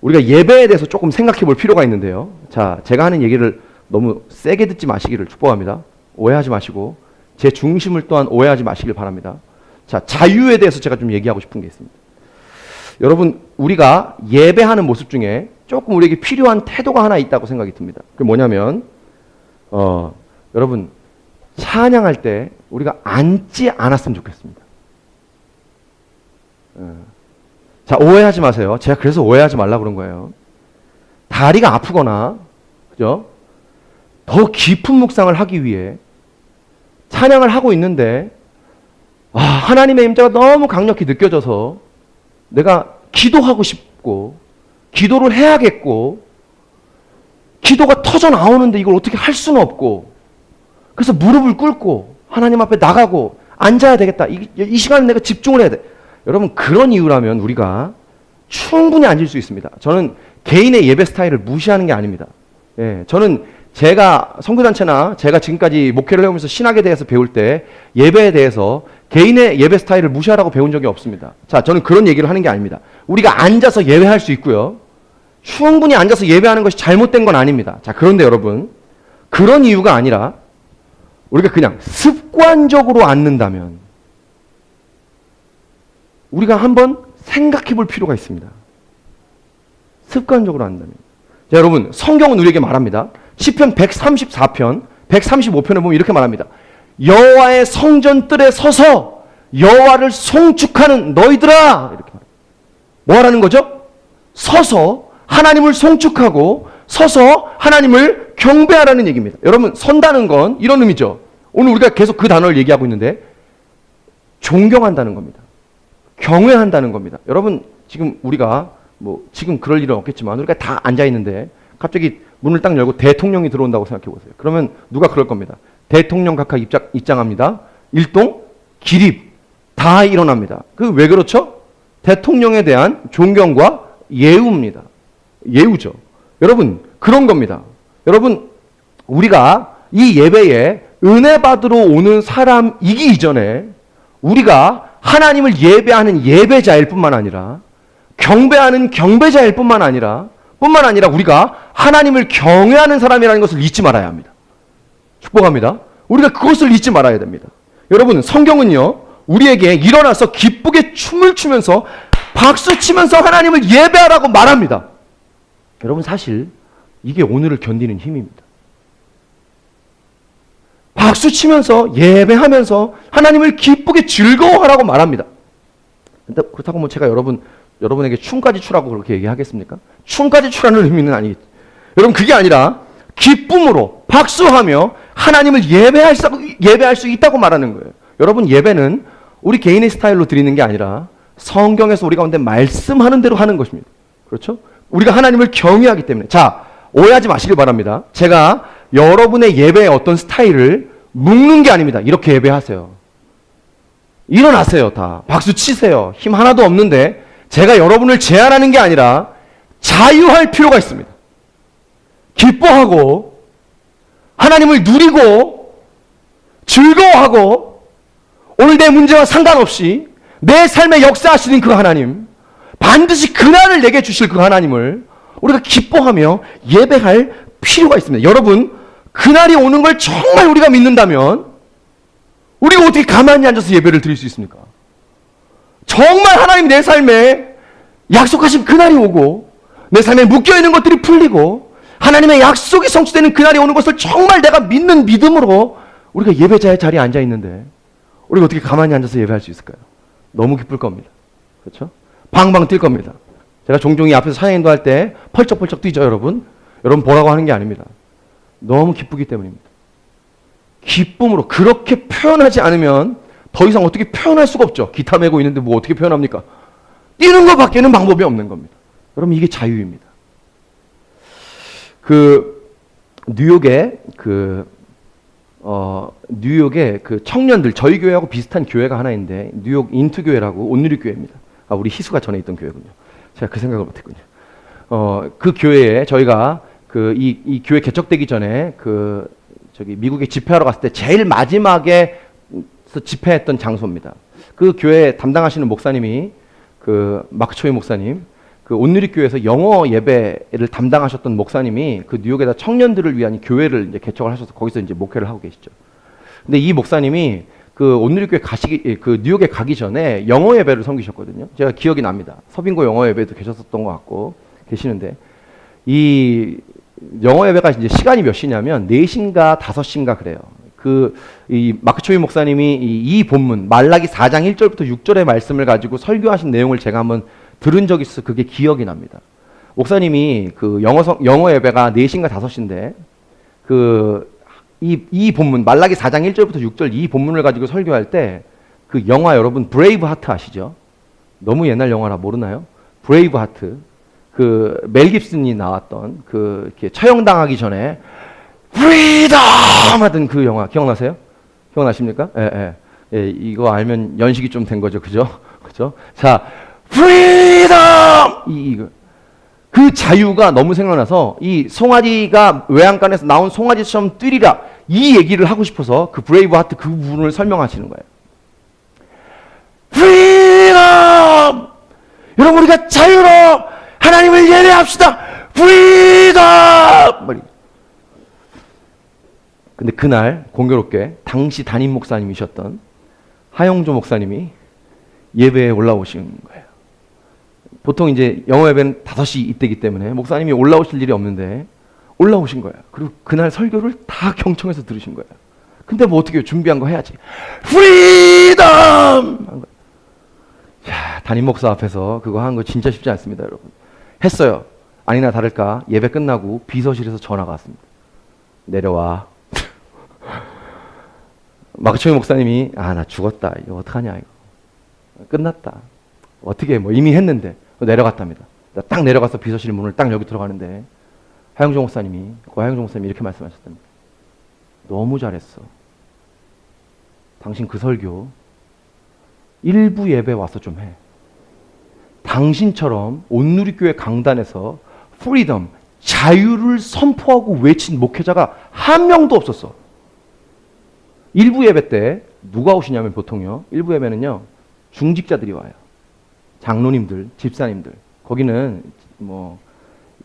우리가 예배에 대해서 조금 생각해 볼 필요가 있는데요. 자, 제가 하는 얘기를 너무 세게 듣지 마시기를 축복합니다. 오해하지 마시고 제 중심을 또한 오해하지 마시길 바랍니다. 자, 자유에 대해서 제가 좀 얘기하고 싶은 게 있습니다. 여러분, 우리가 예배하는 모습 중에 조금 우리에게 필요한 태도가 하나 있다고 생각이 듭니다. 그게 뭐냐면, 여러분, 찬양할 때 우리가 앉지 않았으면 좋겠습니다. 자, 오해하지 마세요. 제가 그래서 오해하지 말라고 그런 거예요. 다리가 아프거나, 그죠? 더 깊은 묵상을 하기 위해 찬양을 하고 있는데, 하나님의 임재가 너무 강력히 느껴져서 내가 기도하고 싶고, 기도를 해야겠고, 기도가 터져 나오는데 이걸 어떻게 할 수는 없고, 그래서 무릎을 꿇고 하나님 앞에 나가고 앉아야 되겠다. 이 시간에 내가 집중을 해야 돼. 여러분, 그런 이유라면 우리가 충분히 앉을 수 있습니다. 저는 개인의 예배 스타일을 무시하는 게 아닙니다. 예, 저는 제가 선교단체나 제가 지금까지 목회를 해오면서 신학에 대해서 배울 때 예배에 대해서 개인의 예배 스타일을 무시하라고 배운 적이 없습니다. 자, 저는 그런 얘기를 하는 게 아닙니다. 우리가 앉아서 예배할 수 있고요. 충분히 앉아서 예배하는 것이 잘못된 건 아닙니다. 자, 그런데 여러분, 그런 이유가 아니라 우리가 그냥 습관적으로 앉는다면 우리가 한번 생각해 볼 필요가 있습니다. 습관적으로 앉는다면. 자, 여러분, 성경은 우리에게 말합니다. 시편 134편, 135편에 보면 이렇게 말합니다. 여호와의 성전 뜰에 서서 여호와를 송축하는 너희들아. 이렇게 말합니다. 뭐 하라는 거죠? 서서 하나님을 송축하고 서서 하나님을 경배하라는 얘기입니다. 여러분, 선다는 건 이런 의미죠. 오늘 우리가 계속 그 단어를 얘기하고 있는데 존경한다는 겁니다. 경외한다는 겁니다. 여러분, 지금 우리가 지금 그럴 일은 없겠지만 우리가 다 앉아 있는데 갑자기 문을 딱 열고 대통령이 들어온다고 생각해 보세요. 그러면 누가 그럴 겁니다. 대통령 각하 입장합니다. 일동, 기립 다 일어납니다. 그 왜 그렇죠? 대통령에 대한 존경과 예우입니다. 예우죠. 여러분, 그런 겁니다. 여러분, 우리가 이 예배에 은혜 받으러 오는 사람이기 이전에 우리가 하나님을 예배하는 예배자일 뿐만 아니라 경배하는 경배자일 뿐만 아니라 우리가 하나님을 경외하는 사람이라는 것을 잊지 말아야 합니다. 축복합니다. 우리가 그것을 잊지 말아야 됩니다. 여러분, 성경은요, 우리에게 일어나서 기쁘게 춤을 추면서 박수 치면서 하나님을 예배하라고 말합니다. 여러분, 사실 이게 오늘을 견디는 힘입니다. 박수 치면서 예배하면서 하나님을 기쁘게 즐거워하라고 말합니다. 근데 그렇다고 제가 여러분에게 춤까지 추라고 그렇게 얘기하겠습니까? 춤까지 추라는 의미는 아니겠죠. 여러분, 그게 아니라 기쁨으로 박수하며 하나님을 예배할 수 있다고 말하는 거예요. 여러분, 예배는 우리 개인의 스타일로 드리는 게 아니라 성경에서 우리 가운데 말씀하는 대로 하는 것입니다. 그렇죠? 우리가 하나님을 경외하기 때문에. 자, 오해하지 마시길 바랍니다. 제가 여러분의 예배의 어떤 스타일을 묶는 게 아닙니다. 이렇게 예배하세요. 일어나세요. 다 박수 치세요. 힘 하나도 없는데 제가 여러분을 제한하는 게 아니라 자유할 필요가 있습니다. 기뻐하고 하나님을 누리고 즐거워하고 오늘 내 문제와 상관없이 내 삶에 역사하시는 그 하나님, 반드시 그날을 내게 주실 그 하나님을 우리가 기뻐하며 예배할 필요가 있습니다. 여러분, 그날이 오는 걸 정말 우리가 믿는다면 우리가 어떻게 가만히 앉아서 예배를 드릴 수 있습니까? 정말 하나님 내 삶에 약속하신 그날이 오고 내 삶에 묶여있는 것들이 풀리고 하나님의 약속이 성취되는 그날이 오는 것을 정말 내가 믿는 믿음으로 우리가 예배자의 자리에 앉아있는데 우리가 어떻게 가만히 앉아서 예배할 수 있을까요? 너무 기쁠 겁니다. 그렇죠? 방방 뛸 겁니다. 제가 종종 이 앞에서 찬양 인도할 때 펄쩍펄쩍 뛰죠, 여러분. 여러분 보라고 하는 게 아닙니다. 너무 기쁘기 때문입니다. 기쁨으로 그렇게 표현하지 않으면 더 이상 어떻게 표현할 수가 없죠. 기타 메고 있는데 뭐 어떻게 표현합니까? 뛰는 것밖에는 방법이 없는 겁니다. 여러분, 이게 자유입니다. 뉴욕에 청년들, 저희 교회하고 비슷한 교회가 하나 있는데 뉴욕 인투교회라고 온누리 교회입니다. 우리 희수가 전에 있던 교회군요. 제가 그 생각을 못했군요. 그 교회에 저희가 이 교회 개척되기 전에 미국에 집회하러 갔을 때 제일 마지막에 집회했던 장소입니다. 그 교회 담당하시는 목사님이 마크 초이 목사님, 온누리교회에서 영어 예배를 담당하셨던 목사님이 뉴욕에다 청년들을 위한 교회를 이제 개척을 하셔서 거기서 이제 목회를 하고 계시죠. 근데 이 목사님이 온누리교회 뉴욕에 가기 전에 영어 예배를 섬기셨거든요. 제가 기억이 납니다. 서빙고 영어 예배도 계셨었던 것 같고 계시는데 이 영어 예배가 이제 시간이 몇 시냐면 4시인가 5시인가 그래요. 이 마크 초이 목사님이 이 본문 말라기 4장 1절부터 6절의 말씀을 가지고 설교하신 내용을 제가 한번 들은 적이 있어서 그게 기억이 납니다. 목사님이 영어 예배가 4시인가 5시인데 이 본문 말라기 4장 1절부터 6절 이 본문을 가지고 설교할 때 영화 여러분 브레이브 하트 아시죠? 너무 옛날 영화라 모르나요? 브레이브 하트 멜 깁슨이 나왔던 이렇게 처형당하기 전에 프리덤 하던 그 영화 기억나세요? 기억나십니까? 예, 이거 알면 연식이 좀 된 거죠, 그죠? 자, 프리덤 그 자유가 너무 생각나서 이 송아지가 외양간에서 나온 송아지처럼 뛰리라 이 얘기를 하고 싶어서 브레이브 하트 그 부분을 설명하시는 거예요. 프리덤! 여러분 우리가 자유로 하나님을 예배합시다. 프리덤! 근데 그날 공교롭게 당시 담임 목사님이셨던 하영조 목사님이 예배에 올라오신 거예요. 보통 이제 영어 예배는 5시 이때이기 때문에 목사님이 올라오실 일이 없는데 올라오신 거예요. 그리고 그날 설교를 다 경청해서 들으신 거예요. 근데 뭐 어떻게 해요? 준비한 거 해야지. 프리덤! 한 거예요. 야, 담임 목사 앞에서 그거 하는 거 진짜 쉽지 않습니다, 여러분. 했어요. 아니나 다를까 예배 끝나고 비서실에서 전화가 왔습니다. 내려와. 마크초이 목사님이 나 죽었다. 이거 어떡하냐 이거. 끝났다. 어떻게 이미 했는데 내려갔답니다. 딱 내려가서 비서실 문을 딱 열고 들어가는데 하영조 목사님이 이렇게 말씀하셨답니다. 너무 잘했어. 당신 그 설교 일부 예배 와서 좀 해. 당신처럼 온누리교회 강단에서 프리덤, 자유를 선포하고 외친 목회자가 한 명도 없었어. 일부 예배 때 누가 오시냐면 보통요. 일부 예배는요. 중직자들이 와요. 장로님들, 집사님들. 거기는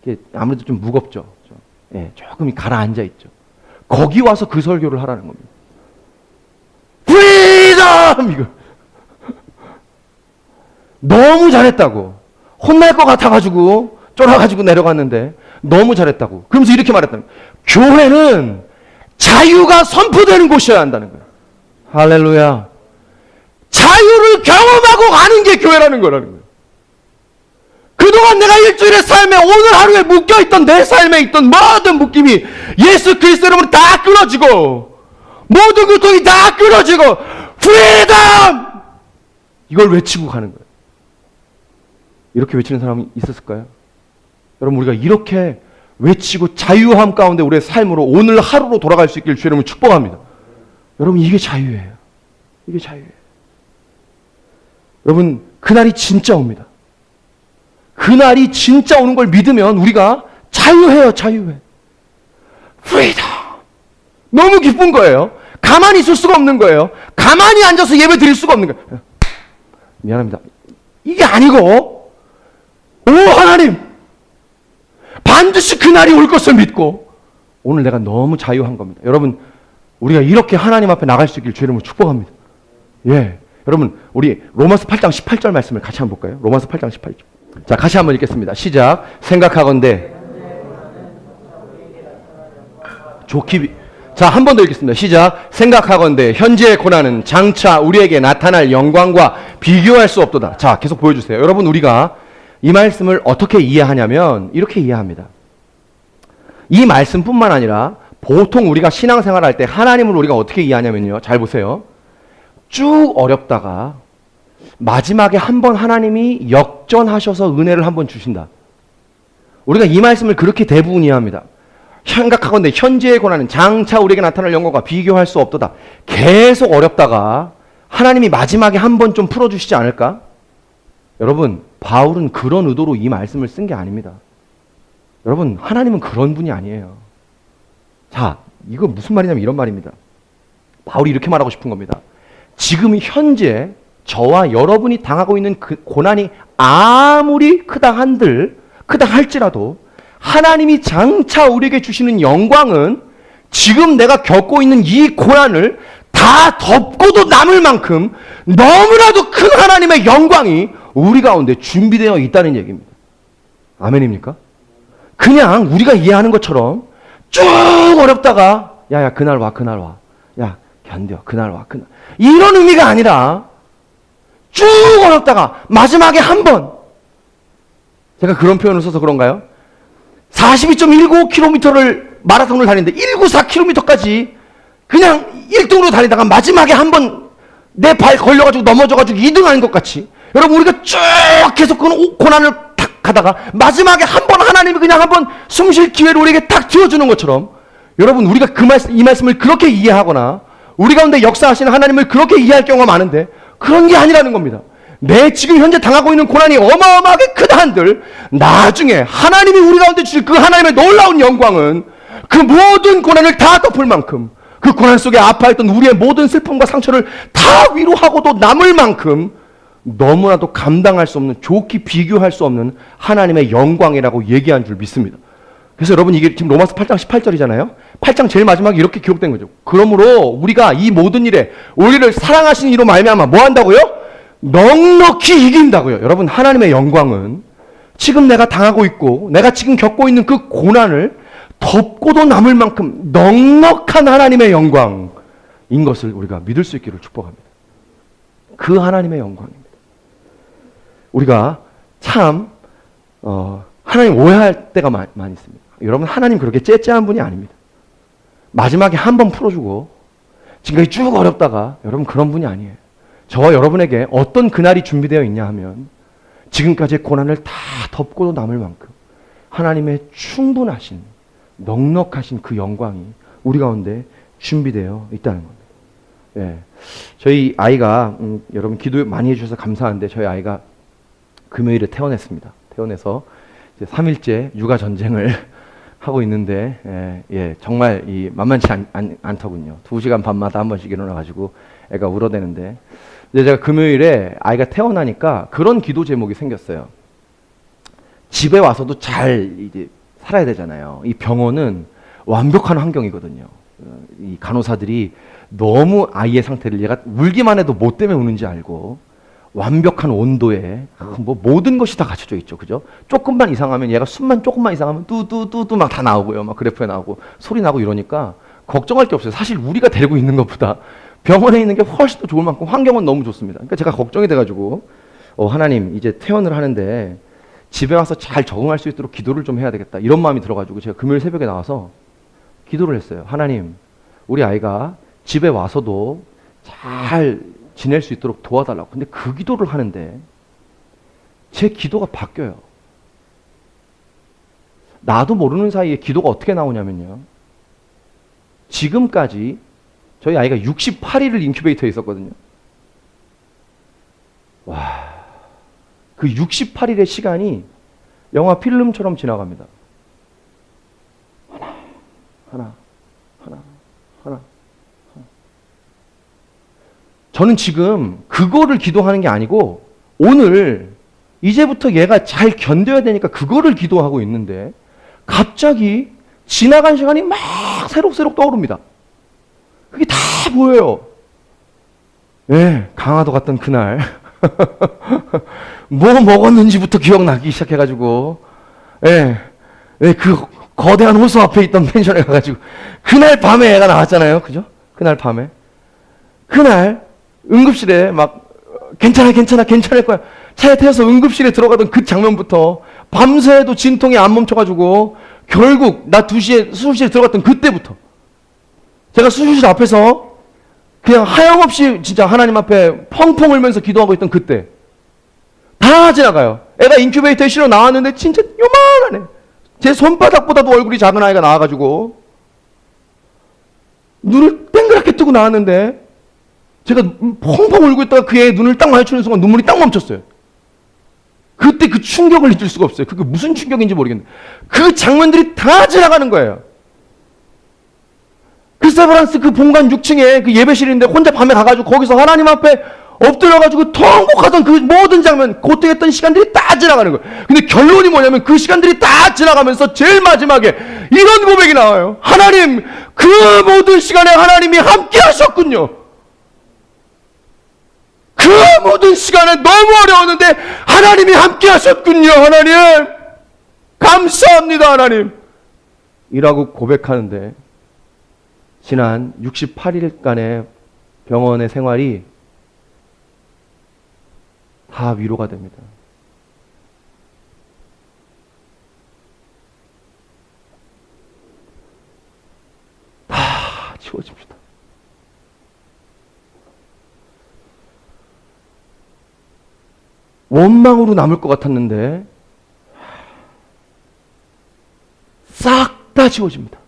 이게 아무래도 좀 무겁죠. 예, 조금 가라앉아 있죠. 거기 와서 그 설교를 하라는 겁니다. 프리덤! 이거. 너무 잘했다고. 혼날 것 같아가지고 쫄아가지고 내려갔는데 너무 잘했다고. 그러면서 이렇게 말했다는 거예요. 교회는 자유가 선포되는 곳이어야 한다는 거예요. 할렐루야. 자유를 경험하고 가는 게 교회라는 거라는 거예요. 그동안 내가 일주일의 삶에 오늘 하루에 묶여있던 내 삶에 있던 모든 묶임이 예수 그리스도 이름으로 다 끊어지고 모든 고통이 다 끊어지고 프리덤! 이걸 외치고 가는 거예요. 이렇게 외치는 사람이 있었을까요? 여러분 우리가 이렇게 외치고 자유함 가운데 우리의 삶으로 오늘 하루로 돌아갈 수 있길 주의 이름으로 축복합니다. 여러분 이게 자유예요. 이게 자유예요. 여러분 그날이 진짜 옵니다. 그날이 진짜 오는 걸 믿으면 우리가 자유해요. 자유해. 프리덤. 너무 기쁜 거예요. 가만히 있을 수가 없는 거예요. 가만히 앉아서 예배 드릴 수가 없는 거예요. 미안합니다. 이게 아니고 오 하나님 반드시 그날이 올 것을 믿고 오늘 내가 너무 자유한 겁니다. 여러분 우리가 이렇게 하나님 앞에 나갈 수 있길 주의 이름으로 축복합니다. 예, 여러분 우리 로마서 8장 18절 말씀을 같이 한번 볼까요? 로마서 8장 18절. 자, 같이 한번 읽겠습니다. 시작. 생각하건대 좋기 자, 한 번 더 읽겠습니다. 시작. 생각하건대 현재의 고난은 장차 우리에게 나타날 영광과 비교할 수 없도다. 자, 계속 보여주세요. 여러분 우리가 이 말씀을 어떻게 이해하냐면 이렇게 이해합니다. 이 말씀뿐만 아니라 보통 우리가 신앙생활할 때 하나님을 우리가 어떻게 이해하냐면요. 잘 보세요. 쭉 어렵다가 마지막에 한번 하나님이 역전하셔서 은혜를 한번 주신다. 우리가 이 말씀을 그렇게 대부분 이해합니다. 생각하건대 현재의 고난은 장차 우리에게 나타날 영광과 비교할 수 없도다. 계속 어렵다가 하나님이 마지막에 한번 좀 풀어주시지 않을까? 여러분 바울은 그런 의도로 이 말씀을 쓴 게 아닙니다. 여러분, 하나님은 그런 분이 아니에요. 자, 이거 무슨 말이냐면 이런 말입니다. 바울이 이렇게 말하고 싶은 겁니다. 지금 현재 저와 여러분이 당하고 있는 그 고난이 아무리 크다 할지라도 하나님이 장차 우리에게 주시는 영광은 지금 내가 겪고 있는 이 고난을 다 덮고도 남을 만큼 너무나도 큰 하나님의 영광이 우리 가운데 준비되어 있다는 얘기입니다. 아멘입니까? 그냥 우리가 이해하는 것처럼 쭉 어렵다가 야야 그날 와 야 견뎌 그날 와 이런 의미가 아니라 쭉 어렵다가 마지막에 한 번, 제가 그런 표현을 써서 그런가요? 42.195km를 마라톤을 다니는데 194km까지 그냥 1등으로 달리다가 마지막에 한 번 내 발 걸려가지고 넘어져가지고 2등 하는 것 같이, 여러분 우리가 쭉 계속 그 고난을 탁 가다가 마지막에 한 번 하나님이 그냥 한 번 숨 쉴 기회를 우리에게 딱 주어주는 것처럼, 여러분 우리가 이 말씀을 그렇게 이해하거나 우리 가운데 역사하시는 하나님을 그렇게 이해할 경우가 많은데 그런 게 아니라는 겁니다. 내 지금 현재 당하고 있는 고난이 어마어마하게 크다 한들 나중에 하나님이 우리 가운데 주실 그 하나님의 놀라운 영광은 그 모든 고난을 다 덮을 만큼, 그 고난 속에 아파했던 우리의 모든 슬픔과 상처를 다 위로하고도 남을 만큼 너무나도 감당할 수 없는, 좋게 비교할 수 없는 하나님의 영광이라고 얘기한 줄 믿습니다. 그래서 여러분 이게 지금 로마서 8장 18절이잖아요. 8장 제일 마지막에 이렇게 기록된 거죠. 그러므로 우리가 이 모든 일에 우리를 사랑하시는 이로 말미암아 뭐 한다고요? 넉넉히 이긴다고요. 여러분 하나님의 영광은 지금 내가 당하고 있고 내가 지금 겪고 있는 그 고난을 덮고도 남을 만큼 넉넉한 하나님의 영광인 것을 우리가 믿을 수 있기를 축복합니다. 그 하나님의 영광입니다. 우리가 참 하나님 오해할 때가 많이 있습니다. 여러분 하나님 그렇게 째째한 분이 아닙니다. 마지막에 한 번 풀어주고 지금까지 쭉 어렵다가, 여러분 그런 분이 아니에요. 저와 여러분에게 어떤 그날이 준비되어 있냐 하면 지금까지의 고난을 다 덮고도 남을 만큼 하나님의 충분하신 넉넉하신 그 영광이 우리 가운데 준비되어 있다는 겁니다. 예. 저희 아이가 여러분 기도 많이 해주셔서 감사한데 저희 아이가 금요일에 퇴원했습니다. 퇴원해서 이제 3일째 육아 전쟁을 하고 있는데 정말 만만치 않더군요. 2시간 반마다 한 번씩 일어나가지고 애가 울어대는데, 이제 제가 금요일에 아이가 퇴원하니까 그런 기도 제목이 생겼어요. 집에 와서도 잘 이제 살아야 되잖아요. 이 병원은 완벽한 환경이거든요. 이 간호사들이 너무 아이의 상태를, 얘가 울기만 해도 뭐 때문에 우는지 알고 완벽한 온도에 뭐 모든 것이 다 갖춰져 있죠. 그죠? 조금만 이상하면, 얘가 숨만 조금만 이상하면 뚜뚜뚜뚜 막 다 나오고요. 막 그래프에 나오고 소리 나고 이러니까 걱정할 게 없어요. 사실 우리가 데리고 있는 것보다 병원에 있는 게 훨씬 더 좋을 만큼 환경은 너무 좋습니다. 그러니까 제가 걱정이 돼가지고 하나님 이제 퇴원을 하는데 집에 와서 잘 적응할 수 있도록 기도를 좀 해야 되겠다, 이런 마음이 들어가지고 제가 금요일 새벽에 나와서 기도를 했어요. 하나님, 우리 아이가 집에 와서도 잘 지낼 수 있도록 도와달라고. 근데 그 기도를 하는데 제 기도가 바뀌어요. 나도 모르는 사이에 기도가 어떻게 나오냐면요, 지금까지 저희 아이가 68일을 인큐베이터에 있었거든요. 와, 그 68일의 시간이 영화 필름처럼 지나갑니다. 하나. 저는 지금 그거를 기도하는 게 아니고 오늘 이제부터 얘가 잘 견뎌야 되니까 그거를 기도하고 있는데 갑자기 지나간 시간이 막 새록새록 떠오릅니다. 그게 다 보여요. 강화도 갔던 그날 뭐 먹었는지부터 기억나기 시작해가지고 그 거대한 호수 앞에 있던 펜션에 가가지고 그날 밤에 애가 나왔잖아요. 그죠? 그날 밤에. 그날 응급실에 막 괜찮을 거야. 차에 태워서 응급실에 들어가던 그 장면부터 밤새도 진통이 안 멈춰가지고 결국 나 2시에 수술실에 들어갔던 그때부터 제가 수술실 앞에서 그냥 하염없이 진짜 하나님 앞에 펑펑 울면서 기도하고 있던 그때 다 지나가요. 애가 인큐베이터에 실어 나왔는데 진짜 요만하네. 제 손바닥보다도 얼굴이 작은 아이가 나와가지고 눈을 땡그랗게 뜨고 나왔는데 제가 펑펑 울고 있다가 그 애의 눈을 딱 마주치는 순간 눈물이 딱 멈췄어요. 그때 그 충격을 잊을 수가 없어요. 그게 무슨 충격인지 모르겠는데 그 장면들이 다 지나가는 거예요. 크리스테퍼란스 그 본관 6층에 그 예배실인데 혼자 밤에 가가지고 거기서 하나님 앞에 엎드려가지고 통곡하던 그 모든 장면, 고통했던 시간들이 다 지나가는 거예요. 근데 결론이 뭐냐면 그 시간들이 다 지나가면서 제일 마지막에 이런 고백이 나와요. 하나님, 그 모든 시간에 하나님이 함께 하셨군요. 그 모든 시간에 너무 어려웠는데 하나님이 함께 하셨군요. 하나님, 감사합니다. 하나님. 이라고 고백하는데 지난 68일간의 병원의 생활이 다 위로가 됩니다. 다 지워집니다. 원망으로 남을 것 같았는데 싹 다 지워집니다.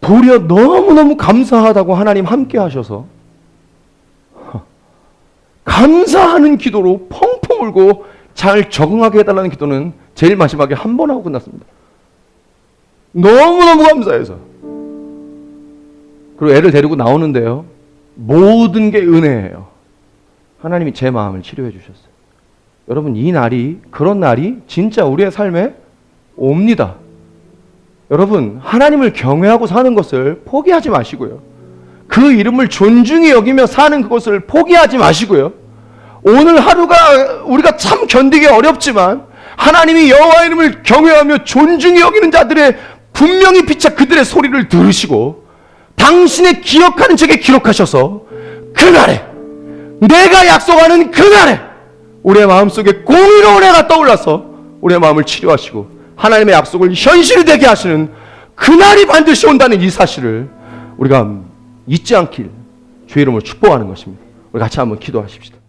도리어 너무너무 감사하다고 하나님 함께 하셔서 감사하는 기도로 펑펑 울고 잘 적응하게 해달라는 기도는 제일 마지막에 한 번 하고 끝났습니다. 너무너무 감사해서. 그리고 애를 데리고 나오는데요. 모든 게 은혜예요. 하나님이 제 마음을 치료해 주셨어요. 여러분, 이 날이, 그런 날이 진짜 우리의 삶에 옵니다. 여러분, 하나님을 경외하고 사는 것을 포기하지 마시고요. 그 이름을 존중히 여기며 사는 그것을 포기하지 마시고요. 오늘 하루가 우리가 참 견디기 어렵지만 하나님이 여호와 이름을 경외하며 존중히 여기는 자들의 분명히 피차 그들의 소리를 들으시고 당신의 기억하는 책에 기록하셔서 그날에, 내가 약속하는 그날에 우리의 마음속에 공의로운 해가 떠올라서 우리의 마음을 치료하시고 하나님의 약속을 현실이 되게 하시는 그날이 반드시 온다는 이 사실을 우리가 잊지 않길 주의 이름으로 축복하는 것입니다. 우리 같이 한번 기도하십시다.